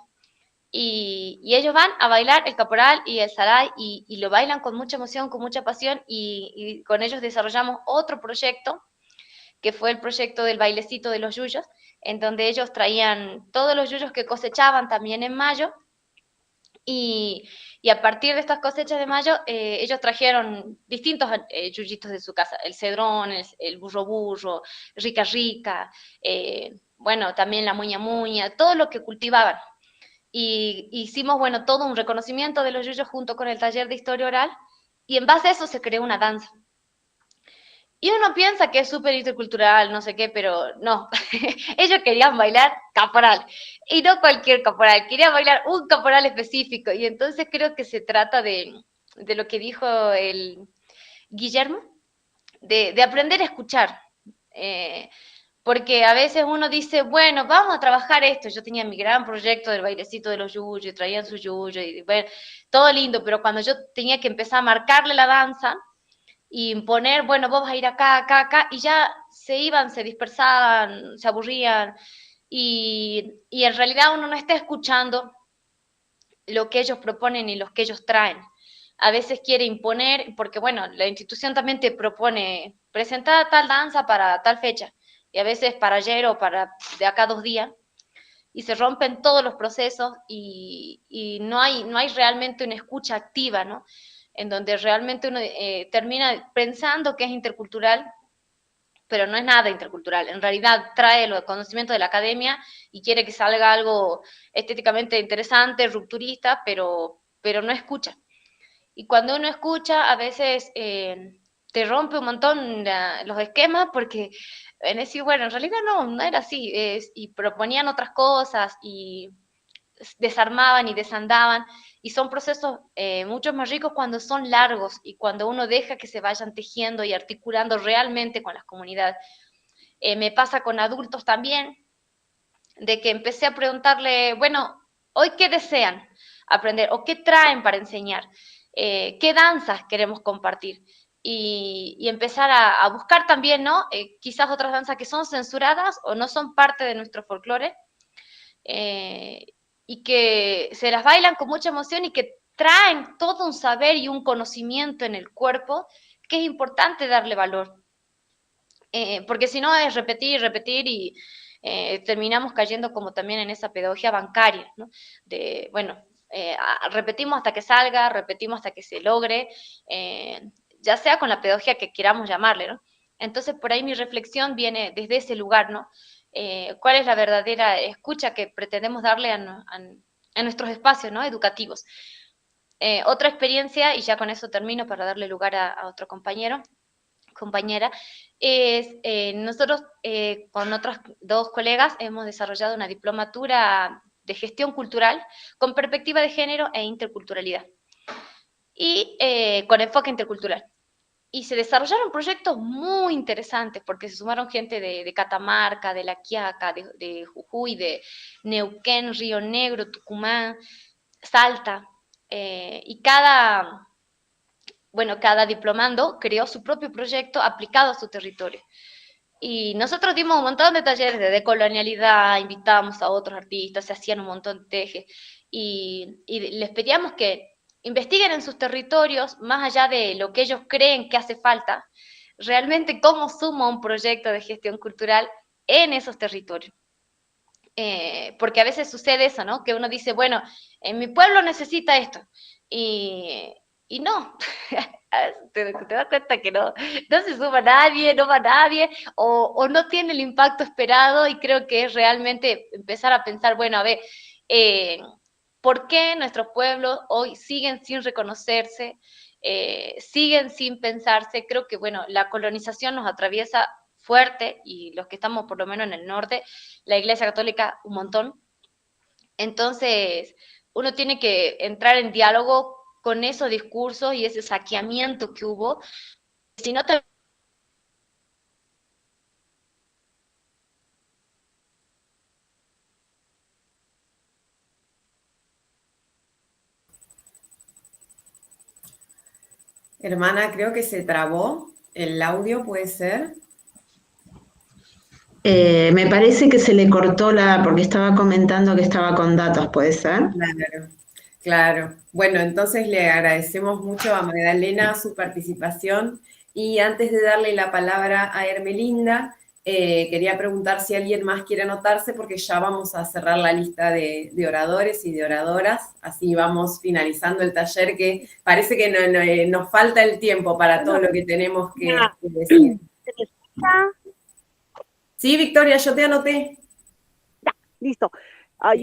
y ellos van a bailar el caporal y el saray y lo bailan con mucha emoción, con mucha pasión y con ellos desarrollamos otro proyecto que fue el proyecto del bailecito de los yuyos, en donde ellos traían todos los yuyos que cosechaban también en mayo y a partir de estas cosechas de mayo, ellos trajeron distintos yuyitos de su casa, el cedrón, el burro burro, rica rica, bueno, también la muña muña, todo lo que cultivaban. Y hicimos, bueno, todo un reconocimiento de los yuyos junto con el taller de historia oral, y en base a eso se creó una danza. Y uno piensa que es súper intercultural, no sé qué, pero no. Ellos querían bailar caporal. Y no cualquier caporal, querían bailar un caporal específico. Y entonces creo que se trata de lo que dijo el Guillermo, de aprender a escuchar. Porque a veces uno dice, bueno, vamos a trabajar esto. Yo tenía mi gran proyecto del bailecito de los yuyos, traían su yuyo, y bueno, todo lindo, pero cuando yo tenía que empezar a marcarle la danza, y imponer, bueno, vos vas a ir acá, acá, acá, y ya se iban, se dispersaban, se aburrían, y en realidad uno no está escuchando lo que ellos proponen y lo que ellos traen. A veces quiere imponer, porque bueno, la institución también te propone presentar tal danza para tal fecha, y a veces para ayer o para de acá 2 días, y se rompen todos los procesos y no hay realmente una escucha activa, ¿no? En donde realmente uno termina pensando que es intercultural, pero no es nada intercultural. En realidad trae los conocimientos de la academia y quiere que salga algo estéticamente interesante, rupturista, pero no escucha. Y cuando uno escucha, a veces te rompe un montón los esquemas porque en decir, bueno, en realidad no era así, y proponían otras cosas y desarmaban y desandaban, y son procesos mucho más ricos cuando son largos y cuando uno deja que se vayan tejiendo y articulando realmente con las comunidades. Me pasa con adultos también, de que empecé a preguntarle, bueno, ¿hoy qué desean aprender o qué traen para enseñar? ¿Qué danzas queremos compartir? Y empezar a buscar también, ¿no? Quizás otras danzas que son censuradas o no son parte de nuestro folclore, y que se las bailan con mucha emoción y que traen todo un saber y un conocimiento en el cuerpo que es importante darle valor. Porque si no es repetir, repetir y terminamos cayendo como también en esa pedagogía bancaria, ¿no? De, bueno, repetimos hasta que salga, repetimos hasta que se logre, ya sea con la pedagogía que queramos llamarle, ¿no? Entonces, por ahí mi reflexión viene desde ese lugar, ¿no? ¿Cuál es la verdadera escucha que pretendemos darle a nuestros espacios, ¿no? Educativos? Otra experiencia, y ya con eso termino para darle lugar a otro compañera, es nosotros con otros 2 colegas hemos desarrollado una diplomatura de gestión cultural con perspectiva de género e interculturalidad y con enfoque intercultural. Y se desarrollaron proyectos muy interesantes porque se sumaron gente de Catamarca, de La Quiaca, de Jujuy, de Neuquén, Río Negro, Tucumán, Salta, y cada diplomando creó su propio proyecto aplicado a su territorio. Y nosotros dimos un montón de talleres de decolonialidad, invitábamos a otros artistas, se hacían un montón de ejes, y les pedíamos que investiguen en sus territorios, más allá de lo que ellos creen que hace falta, realmente cómo suma un proyecto de gestión cultural en esos territorios. Porque a veces sucede eso, ¿no? Que uno dice, bueno, en mi pueblo necesita esto, y no, te das cuenta que no se suma nadie, no va nadie, o no tiene el impacto esperado, y creo que es realmente empezar a pensar, bueno, a ver, ¿por qué nuestros pueblos hoy siguen sin reconocerse, siguen sin pensarse? Creo que, bueno, la colonización nos atraviesa fuerte, y los que estamos por lo menos en el norte, la Iglesia Católica un montón. Entonces, uno tiene que entrar en diálogo con esos discursos y ese saqueamiento que hubo. Si no te... Hermana, creo que se trabó el audio, ¿puede ser? Me parece que se le cortó porque estaba comentando que estaba con datos, ¿puede ser? Claro, claro. Bueno, entonces le agradecemos mucho a Magdalena su participación y antes de darle la palabra a Hermelinda, quería preguntar si alguien más quiere anotarse porque ya vamos a cerrar la lista de oradores y de oradoras, así vamos finalizando el taller que parece que nos falta el tiempo para todo lo que tenemos que decir. Sí, Victoria, yo te anoté. Ya, listo.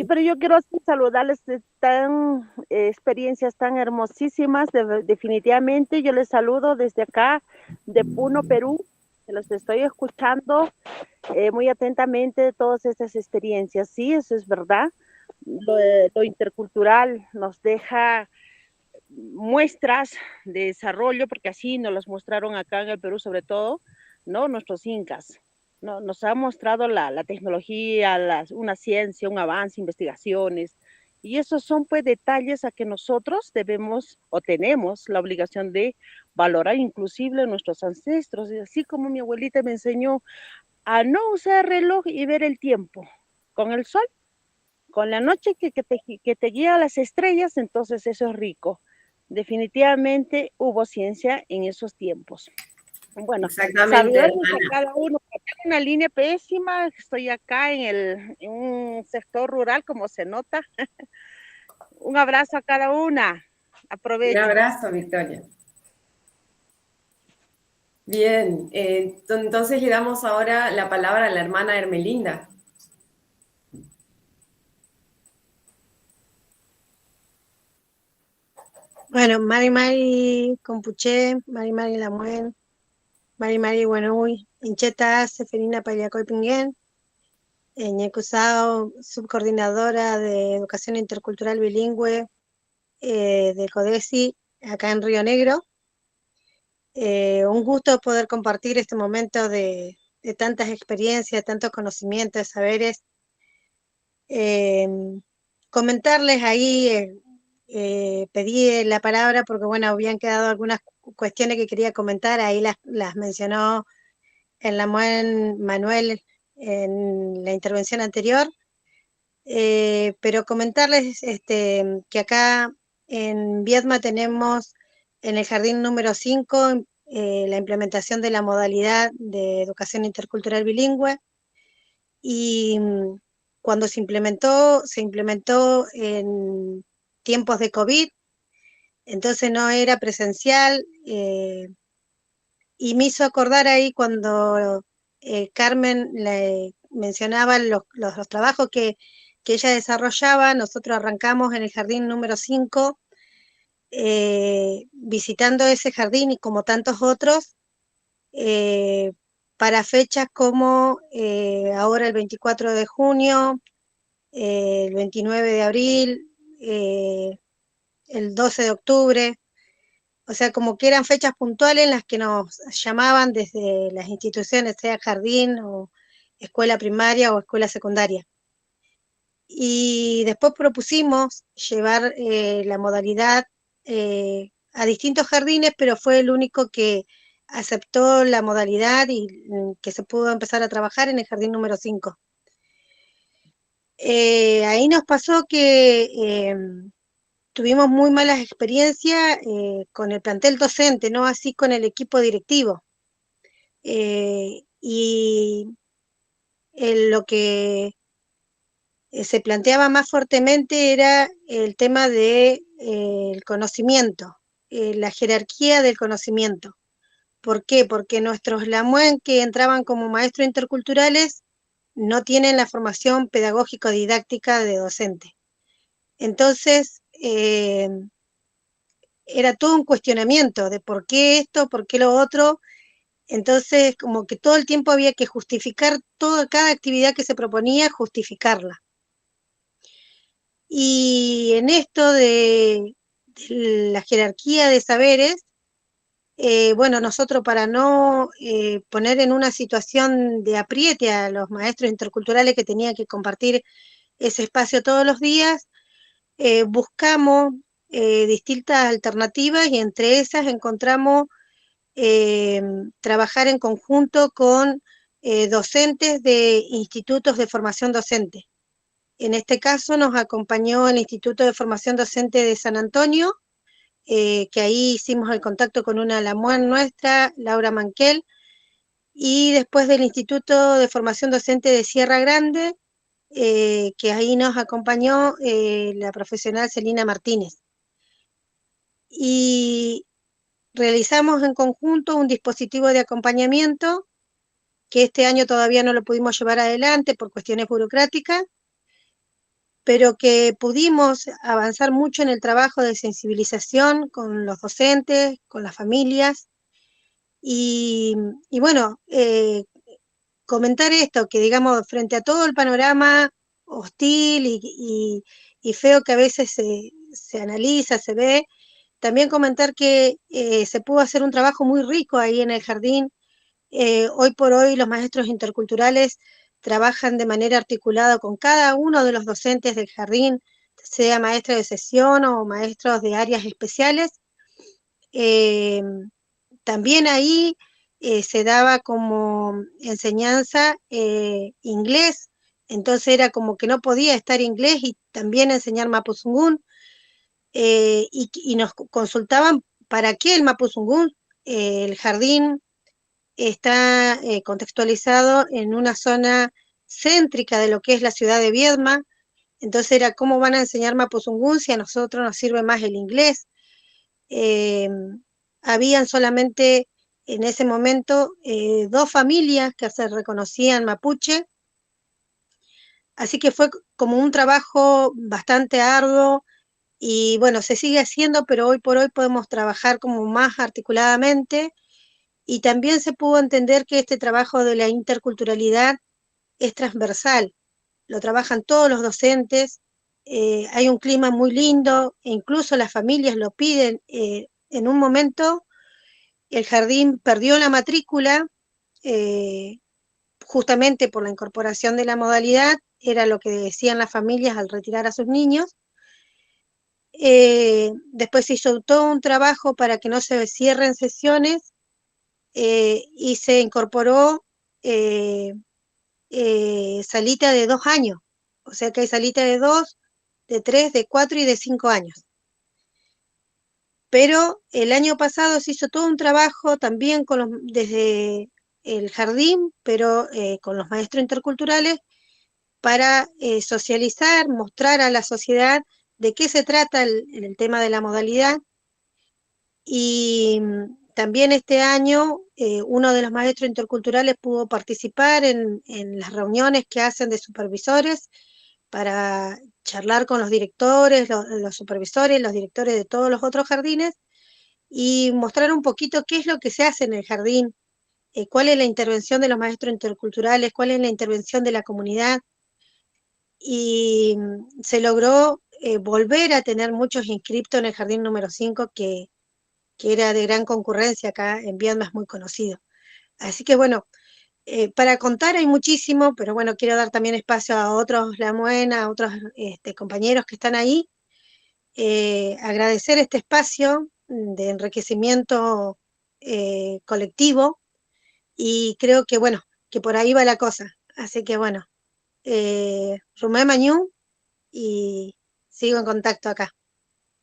Pero yo quiero saludarles, tan experiencias tan hermosísimas, definitivamente. Yo les saludo desde acá, de Puno, Perú. Los estoy escuchando muy atentamente todas estas experiencias. Sí, eso es verdad. Lo intercultural nos deja muestras de desarrollo, porque así nos las mostraron acá en el Perú sobre todo, ¿no? Nuestros incas. ¿No? Nos ha mostrado la tecnología, una ciencia, un avance, investigaciones, y esos son pues detalles a que nosotros debemos o tenemos la obligación de valorar, inclusive nuestros ancestros, y así como mi abuelita me enseñó a no usar reloj y ver el tiempo, con el sol, con la noche que te guía a las estrellas, entonces eso es rico. Definitivamente hubo ciencia en esos tiempos. Bueno, saludos a cada uno. Tengo una línea pésima, estoy acá en un sector rural, como se nota. Un abrazo a cada una. Aprovecho. Un abrazo, Victoria. Bien, entonces le damos ahora la palabra a la hermana Hermelinda. Bueno, Mari Compuché, Mari Lamuen, Mari Guanui, Incheta Seferina Paliacoy Pinguén, Ñecusao, subcoordinadora de Educación Intercultural Bilingüe de CODESI, acá en Río Negro. Un gusto poder compartir este momento de tantas experiencias, tantos conocimientos, saberes. Comentarles ahí, pedí la palabra porque, bueno, habían quedado algunas cuestiones que quería comentar, ahí las mencionó el Lamuén Manuel en la intervención anterior, pero comentarles que acá en Viedma tenemos en el jardín número 5 la implementación de la modalidad de educación intercultural bilingüe, y cuando se implementó en tiempos de COVID, entonces no era presencial, y me hizo acordar ahí cuando Carmen le mencionaba los trabajos que ella desarrollaba. Nosotros arrancamos en el jardín número 5, visitando ese jardín y como tantos otros, para fechas como ahora el 24 de junio, el 29 de abril, el 12 de octubre, o sea, como que eran fechas puntuales en las que nos llamaban desde las instituciones, sea jardín o escuela primaria o escuela secundaria. Y después propusimos llevar la modalidad a distintos jardines, pero fue el único que aceptó la modalidad y que se pudo empezar a trabajar en el jardín número 5. Ahí nos pasó que tuvimos muy malas experiencias con el plantel docente, no así con el equipo directivo. Y lo que se planteaba más fuertemente era el tema de el conocimiento, la jerarquía del conocimiento. ¿Por qué? Porque nuestros Lamuen que entraban como maestros interculturales no tienen la formación pedagógico-didáctica de docente. Entonces, era todo un cuestionamiento de por qué esto, por qué lo otro. Entonces, como que todo el tiempo había que justificar cada actividad que se proponía, justificarla. Y en esto de la jerarquía de saberes, bueno, nosotros para no poner en una situación de apriete a los maestros interculturales que tenían que compartir ese espacio todos los días, buscamos distintas alternativas y entre esas encontramos trabajar en conjunto con docentes de institutos de formación docente. En este caso nos acompañó el Instituto de Formación Docente de San Antonio, que ahí hicimos el contacto con una LAMUAN nuestra, Laura Manquel, y después del Instituto de Formación Docente de Sierra Grande, que ahí nos acompañó la profesional Celina Martínez. Y realizamos en conjunto un dispositivo de acompañamiento, que este año todavía no lo pudimos llevar adelante por cuestiones burocráticas, pero que pudimos avanzar mucho en el trabajo de sensibilización con los docentes, con las familias, y bueno, comentar esto, que digamos, frente a todo el panorama hostil y feo que a veces se analiza, se ve, también comentar que se pudo hacer un trabajo muy rico ahí en el jardín. Hoy por hoy los maestros interculturales trabajan de manera articulada con cada uno de los docentes del jardín, sea maestro de sesión o maestros de áreas especiales. También ahí se daba como enseñanza inglés, entonces era como que no podía estar inglés y también enseñar mapuzungún, y nos consultaban para qué el mapuzungún. El jardín está contextualizado en una zona céntrica de lo que es la ciudad de Viedma, entonces era cómo van a enseñar mapuzungún si a nosotros nos sirve más el inglés. Habían solamente en ese momento 2 familias que se reconocían mapuche, así que fue como un trabajo bastante arduo y bueno, se sigue haciendo, pero hoy por hoy podemos trabajar como más articuladamente y también se pudo entender que este trabajo de la interculturalidad es transversal, lo trabajan todos los docentes, hay un clima muy lindo, e incluso las familias lo piden. En un momento el jardín perdió la matrícula, justamente por la incorporación de la modalidad, era lo que decían las familias al retirar a sus niños. Después se hizo todo un trabajo para que no se cierren sesiones, y se incorporó salita de 2 años, o sea que hay salita de 2, de 3, de 4 y de 5 años. Pero el año pasado se hizo todo un trabajo también desde el jardín, pero con los maestros interculturales, para socializar, mostrar a la sociedad de qué se trata el tema de la modalidad. Y también este año uno de los maestros interculturales pudo participar en las reuniones que hacen de supervisores para charlar con los directores, los supervisores, los directores de todos los otros jardines y mostrar un poquito qué es lo que se hace en el jardín, cuál es la intervención de los maestros interculturales, cuál es la intervención de la comunidad. Y se logró volver a tener muchos inscriptos en el jardín número 5, que era de gran concurrencia acá en Viedma, es muy conocido. Así que bueno, para contar hay muchísimo, pero bueno, quiero dar también espacio a otros LAMUEN, a otros compañeros que están ahí. Agradecer este espacio de enriquecimiento colectivo, y creo que bueno, que por ahí va la cosa. Así que bueno, Rumé Mañú, y sigo en contacto acá.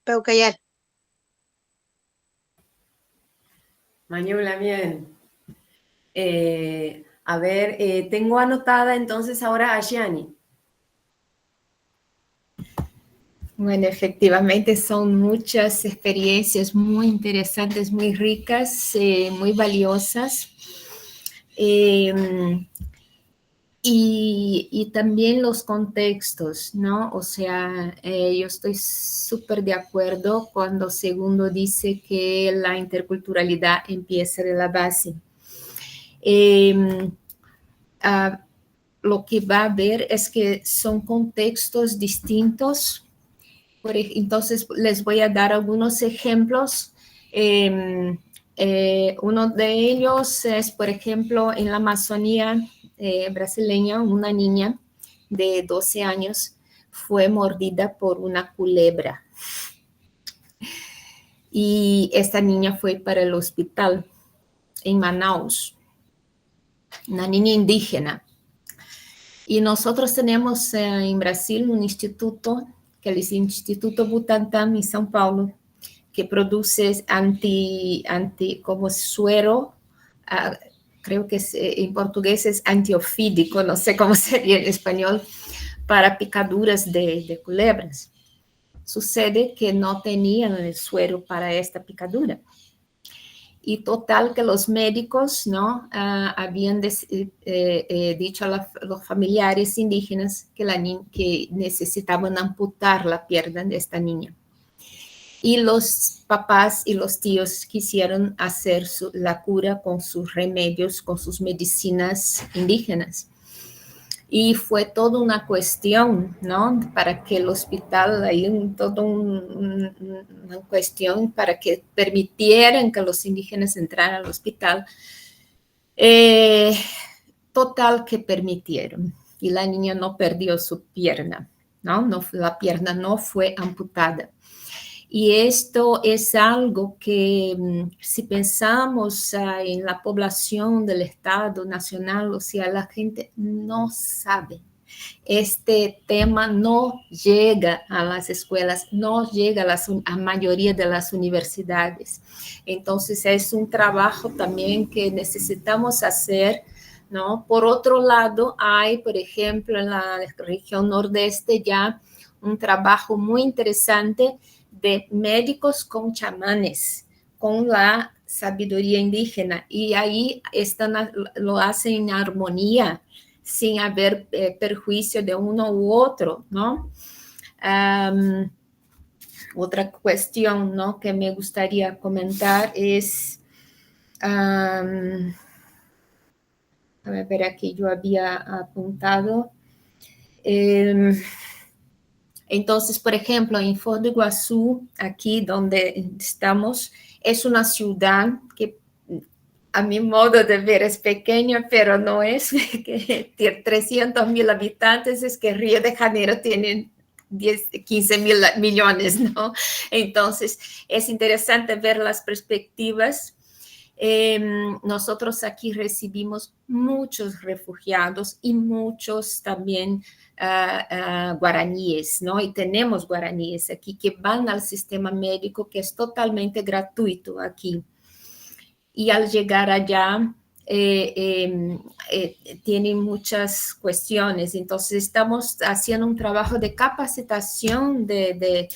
Peucayal. Mañú Lamien. A ver, tengo anotada entonces ahora a Gianni. Bueno, efectivamente son muchas experiencias muy interesantes, muy ricas, muy valiosas. Y también los contextos, ¿no? O sea, yo estoy súper de acuerdo cuando Segundo dice que la interculturalidad empieza de la base. Lo que va a ver es que son contextos distintos. Entonces, les voy a dar algunos ejemplos. Uno de ellos es, por ejemplo, en la Amazonía brasileña, una niña de 12 años fue mordida por una culebra. Y esta niña fue para el hospital en Manaus. una niña indígena. Y nosotros tenemos en Brasil un instituto, que es el Instituto Butantan en São Paulo, que produce como suero, creo que en portugués es antiofídico, no sé cómo sería en español, para picaduras de culebras. Sucede que no tenían el suero para esta picadura. Y total que los médicos, ¿no? Habían dicho a los familiares indígenas que necesitaban amputar la pierna de esta niña. Y los papás y los tíos quisieron hacer la cura con sus remedios, con sus medicinas indígenas. Y fue toda una cuestión, ¿no? Para que el hospital, toda una cuestión para que permitieran que los indígenas entraran al hospital. Total que permitieron. Y la niña no perdió su pierna, ¿no? La pierna no fue amputada. Y esto es algo que, si pensamos en la población del Estado Nacional, o sea, la gente no sabe. Este tema no llega a las escuelas, no llega a mayoría de las universidades. Entonces, es un trabajo también que necesitamos hacer, ¿no? Por otro lado, hay, por ejemplo, en la región nordeste ya un trabajo muy interesante de médicos con chamanes, con la sabiduría indígena, y ahí lo hacen en armonía, sin haber perjuicio de uno u otro, ¿no? Otra cuestión, ¿no?, que me gustaría comentar es, a ver, aquí yo había apuntado. Entonces, por ejemplo, en Foz do Iguazú, aquí donde estamos, es una ciudad que a mi modo de ver es pequeña, pero no es, que tiene 300,000 habitantes, es que Río de Janeiro tiene 15 mil millones, ¿no? Entonces, es interesante ver las perspectivas. Nosotros aquí recibimos muchos refugiados y muchos también guaraníes, ¿no? Y tenemos guaraníes aquí que van al sistema médico, que es totalmente gratuito aquí. Y al llegar allá, tienen muchas cuestiones. Entonces, estamos haciendo un trabajo de capacitación de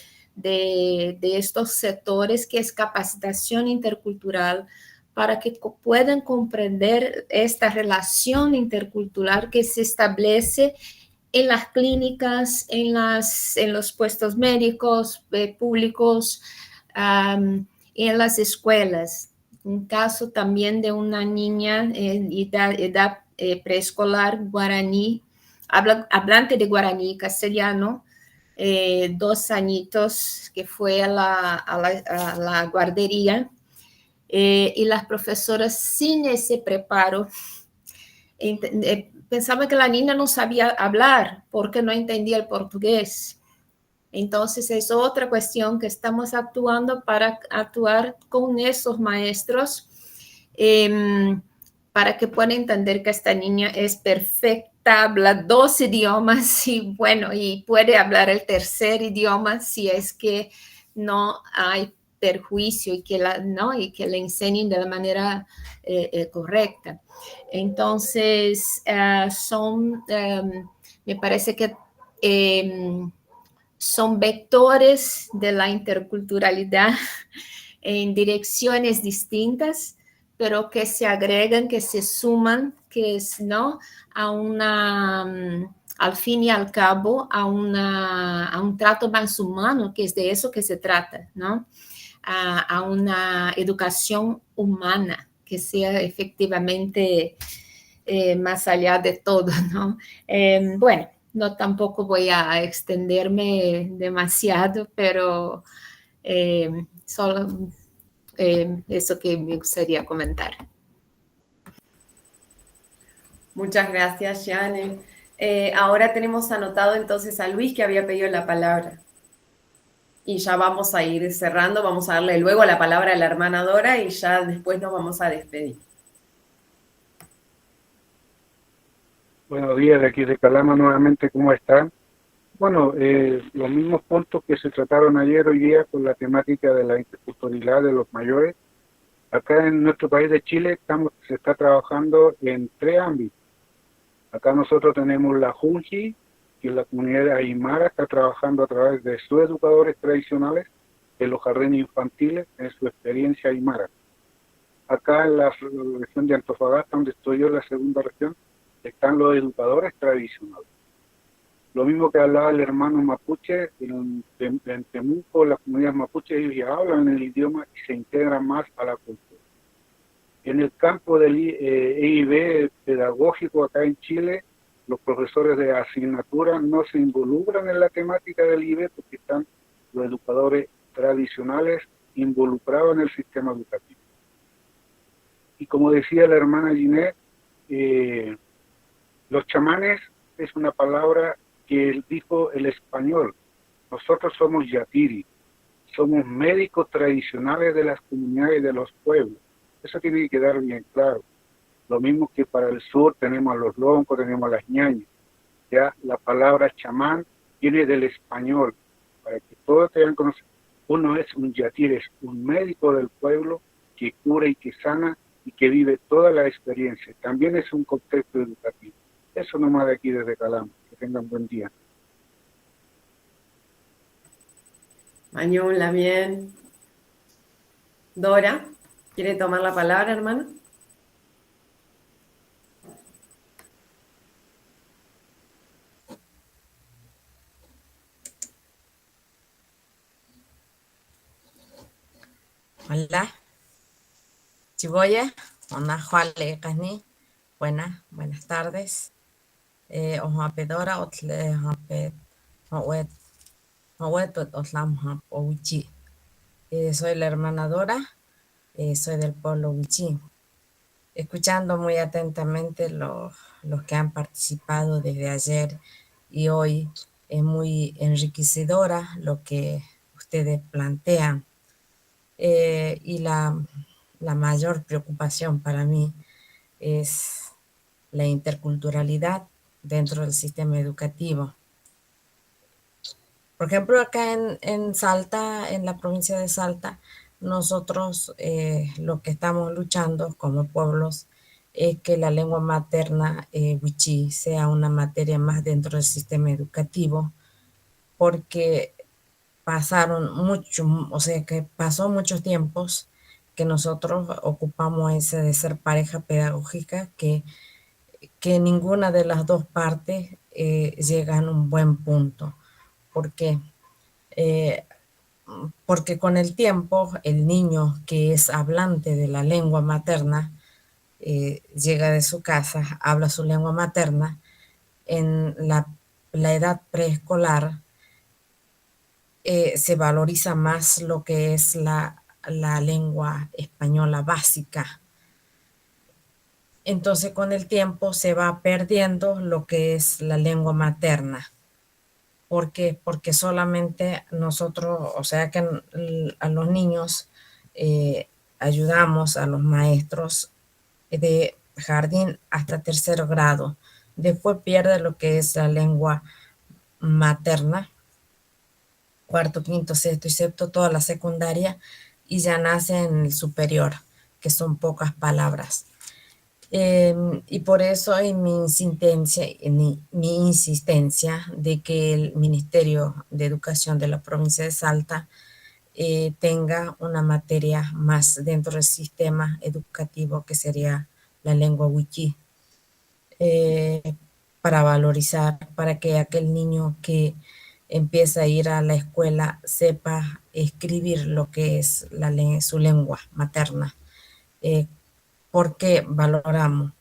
estos sectores, que es capacitación intercultural, para que puedan comprender esta relación intercultural que se establece en las clínicas, en los puestos médicos públicos, en las escuelas. Un caso también de una niña en edad preescolar guaraní, hablante de guaraní castellano, 2 añitos, que fue a la guardería, y las profesoras, sin ese preparo, pensaban que la niña no sabía hablar porque no entendía el portugués. Entonces, es otra cuestión que estamos actuando para actuar con esos maestros, para que puedan entender que esta niña es perfecta, habla 2 idiomas y, bueno, y puede hablar el 3er idioma si es que no hay perjuicio, y que le enseñen de la manera correcta. Entonces, me parece que son vectores de la interculturalidad en direcciones distintas, pero que se agregan, que se suman, que es, ¿no?, al fin y al cabo, a un trato más humano, que es de eso que se trata, ¿no? A una educación humana, que sea efectivamente más allá de todo, ¿no? Bueno, no tampoco voy a extenderme demasiado, pero solo eso que me gustaría comentar. Muchas gracias, Jane. Ahora tenemos anotado entonces a Luis, que había pedido la palabra. Y ya vamos a ir cerrando, vamos a darle luego la palabra a la hermana Dora y ya después nos vamos a despedir. Buenos días de aquí de Calama nuevamente, ¿cómo están? Bueno, los mismos puntos que se trataron ayer, hoy día, con la temática de la interculturalidad de los mayores. Acá en nuestro país de Chile se está trabajando en 3 ámbitos. Acá nosotros tenemos la Junji, que es la comunidad aymara, está trabajando a través de sus educadores tradicionales de los jardines infantiles en su experiencia aymara. Acá en la región de Antofagasta, donde estoy yo, en la segunda región, están los educadores tradicionales. Lo mismo que hablaba el hermano mapuche, en Temuco, las comunidades mapuches, ellos ya hablan el idioma y se integran más a la cultura. En el campo del EIB pedagógico acá en Chile, los profesores de asignatura no se involucran en la temática del EIB porque están los educadores tradicionales involucrados en el sistema educativo. Y como decía la hermana Ginette, los chamanes es una palabra que dijo el español. Nosotros somos yatiri, somos médicos tradicionales de las comunidades y de los pueblos. Eso tiene que quedar bien claro. Lo mismo que para el sur tenemos a los loncos, tenemos a las ñañas. Ya la palabra chamán viene del español, para que todos tengan conocimiento. Uno es un yatiri, es un médico del pueblo que cura y que sana y que vive toda la experiencia. También es un contexto educativo. Eso nomás de aquí desde Calama. Que tengan buen día. Mañún, Lamien. Dora, ¿quiere tomar la palabra, hermano? Hola, Chiboya, Juale Cani, buenas tardes. Pedora, soy la hermana Dora, soy del pueblo Huichí. Escuchando muy atentamente los que han participado desde ayer y hoy, es muy enriquecedora lo que ustedes plantean. Y la mayor preocupación para mí es la interculturalidad dentro del sistema educativo. Por ejemplo, acá en Salta, en la provincia de Salta, nosotros lo que estamos luchando como pueblos es que la lengua materna wichí sea una materia más dentro del sistema educativo, porque pasó muchos tiempos que nosotros ocupamos ese de ser pareja pedagógica, que ninguna de las dos partes llega a un buen punto. ¿Por qué? Porque con el tiempo el niño que es hablante de la lengua materna llega de su casa, habla su lengua materna, en la edad preescolar se valoriza más lo que es la lengua española básica. Entonces con el tiempo se va perdiendo lo que es la lengua materna. ¿Por qué? Porque solamente nosotros, o sea que a los niños ayudamos a los maestros de jardín hasta 3er grado. Después pierde lo que es la lengua materna, 4º, 5º, 6º y 7º, toda la secundaria, y ya nace en el superior, que son pocas palabras. Y por eso hay mi insistencia de que el Ministerio de Educación de la provincia de Salta tenga una materia más dentro del sistema educativo, que sería la lengua wichí, para valorizar, para que aquel niño que empieza a ir a la escuela sepa escribir lo que es su lengua materna. ¿Por qué valoramos?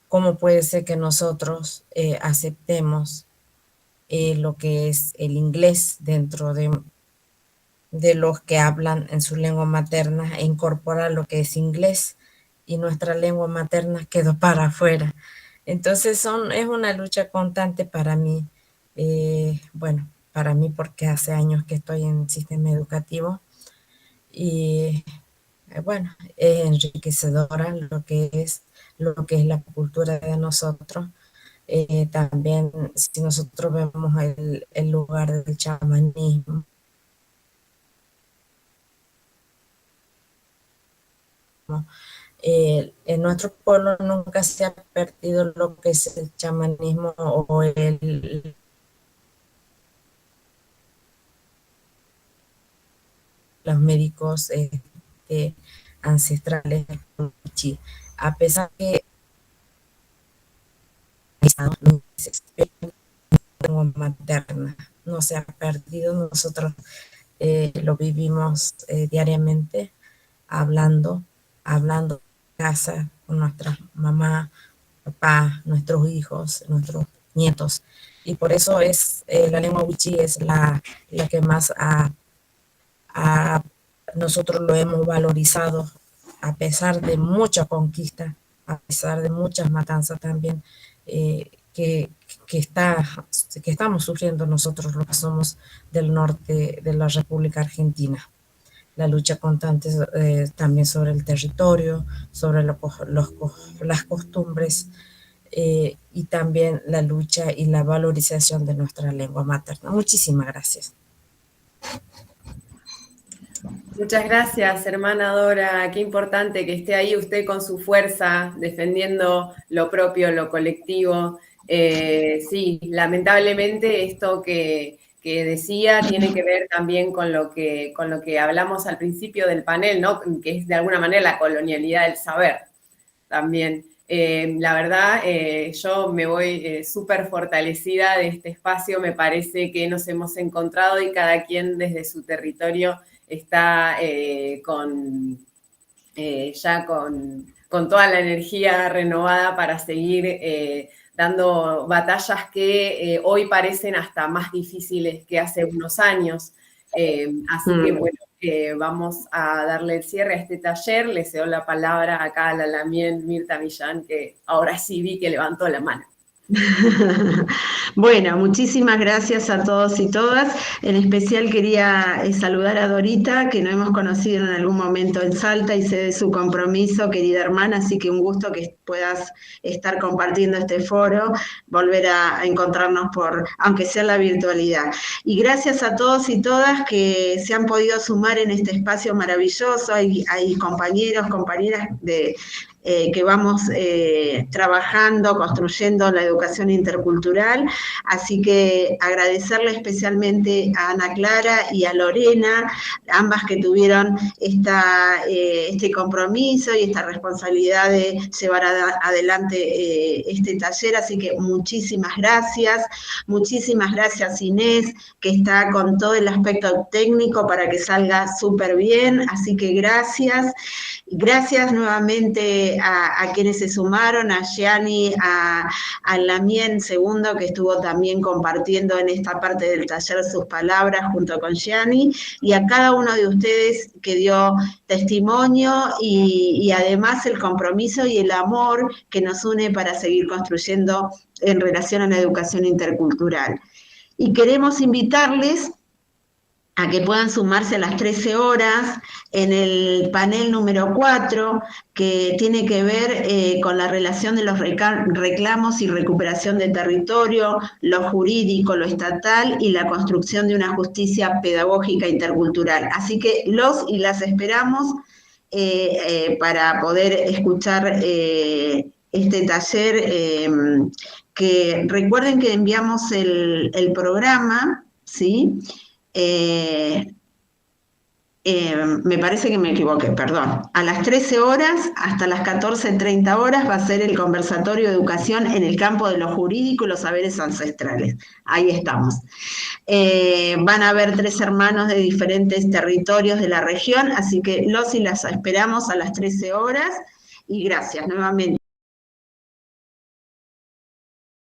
¿Cómo puede ser que nosotros aceptemos lo que es el inglés dentro de los que hablan en su lengua materna e incorporar lo que es inglés, y nuestra lengua materna quedó para afuera? Entonces es una lucha constante para mí. Para mí, porque hace años que estoy en el sistema educativo, y es enriquecedora lo que es la cultura de nosotros, También si nosotros vemos el lugar del chamanismo, en nuestro pueblo nunca se ha perdido lo que es el chamanismo o los médicos ancestrales, a pesar que materna no se ha perdido, nosotros lo vivimos diariamente, hablando en casa con nuestra mamá, papá, nuestros hijos, nuestros nietos, y por eso es la lengua wichí es la que más nosotros lo hemos valorizado, a pesar de mucha conquista, a pesar de muchas matanzas también, que estamos sufriendo nosotros los que somos del norte de la República Argentina. La lucha constante también sobre el territorio, sobre las costumbres, y también la lucha y la valorización de nuestra lengua materna. Muchísimas gracias. Muchas gracias, hermana Dora. Qué importante que esté ahí usted con su fuerza, defendiendo lo propio, lo colectivo. Sí, lamentablemente esto que decía tiene que ver también con lo que hablamos al principio del panel, ¿no? Que es de alguna manera la colonialidad del saber también. La verdad, yo me voy súper fortalecida de este espacio. Me parece que nos hemos encontrado y cada quien desde su territorio está con toda la energía renovada para seguir dando batallas que hoy parecen hasta más difíciles que hace unos años. Así que bueno, vamos a darle el cierre a este taller. Le cedo la palabra acá a la Lamien Mirta Millán, que ahora sí vi que levantó la mano. Bueno, muchísimas gracias a todos y todas. En especial quería saludar a Dorita, que nos hemos conocido en algún momento en Salta y sé de su compromiso, querida hermana, así que un gusto que puedas estar compartiendo este foro, volver a encontrarnos aunque sea en la virtualidad. Y gracias a todos y todas que se han podido sumar en este espacio maravilloso. Hay compañeros, compañeras que vamos trabajando, construyendo la educación intercultural, así que agradecerle especialmente a Ana Clara y a Lorena, ambas que tuvieron este compromiso y esta responsabilidad de llevar adelante este taller, así que muchísimas gracias Inés, que está con todo el aspecto técnico para que salga súper bien, así que gracias nuevamente a quienes se sumaron, a Gianni, a Lamien Segundo, que estuvo también compartiendo en esta parte del taller sus palabras junto con Gianni, y a cada uno de ustedes que dio testimonio y además el compromiso y el amor que nos une para seguir construyendo en relación a la educación intercultural. Y queremos invitarles a que puedan sumarse a las 13 horas en el panel número 4, que tiene que ver con la relación de los reclamos y recuperación de territorio, lo jurídico, lo estatal y la construcción de una justicia pedagógica intercultural. Así que los y las esperamos para poder escuchar este taller, que recuerden que enviamos el programa, ¿sí? Me parece que me equivoqué, perdón. A las 13 horas hasta las 14:30 horas va a ser el conversatorio de educación en el campo de lo jurídico y los saberes ancestrales. Ahí estamos. Van a haber 3 hermanos de diferentes territorios de la región, así que los y las esperamos a las 13 horas y gracias nuevamente.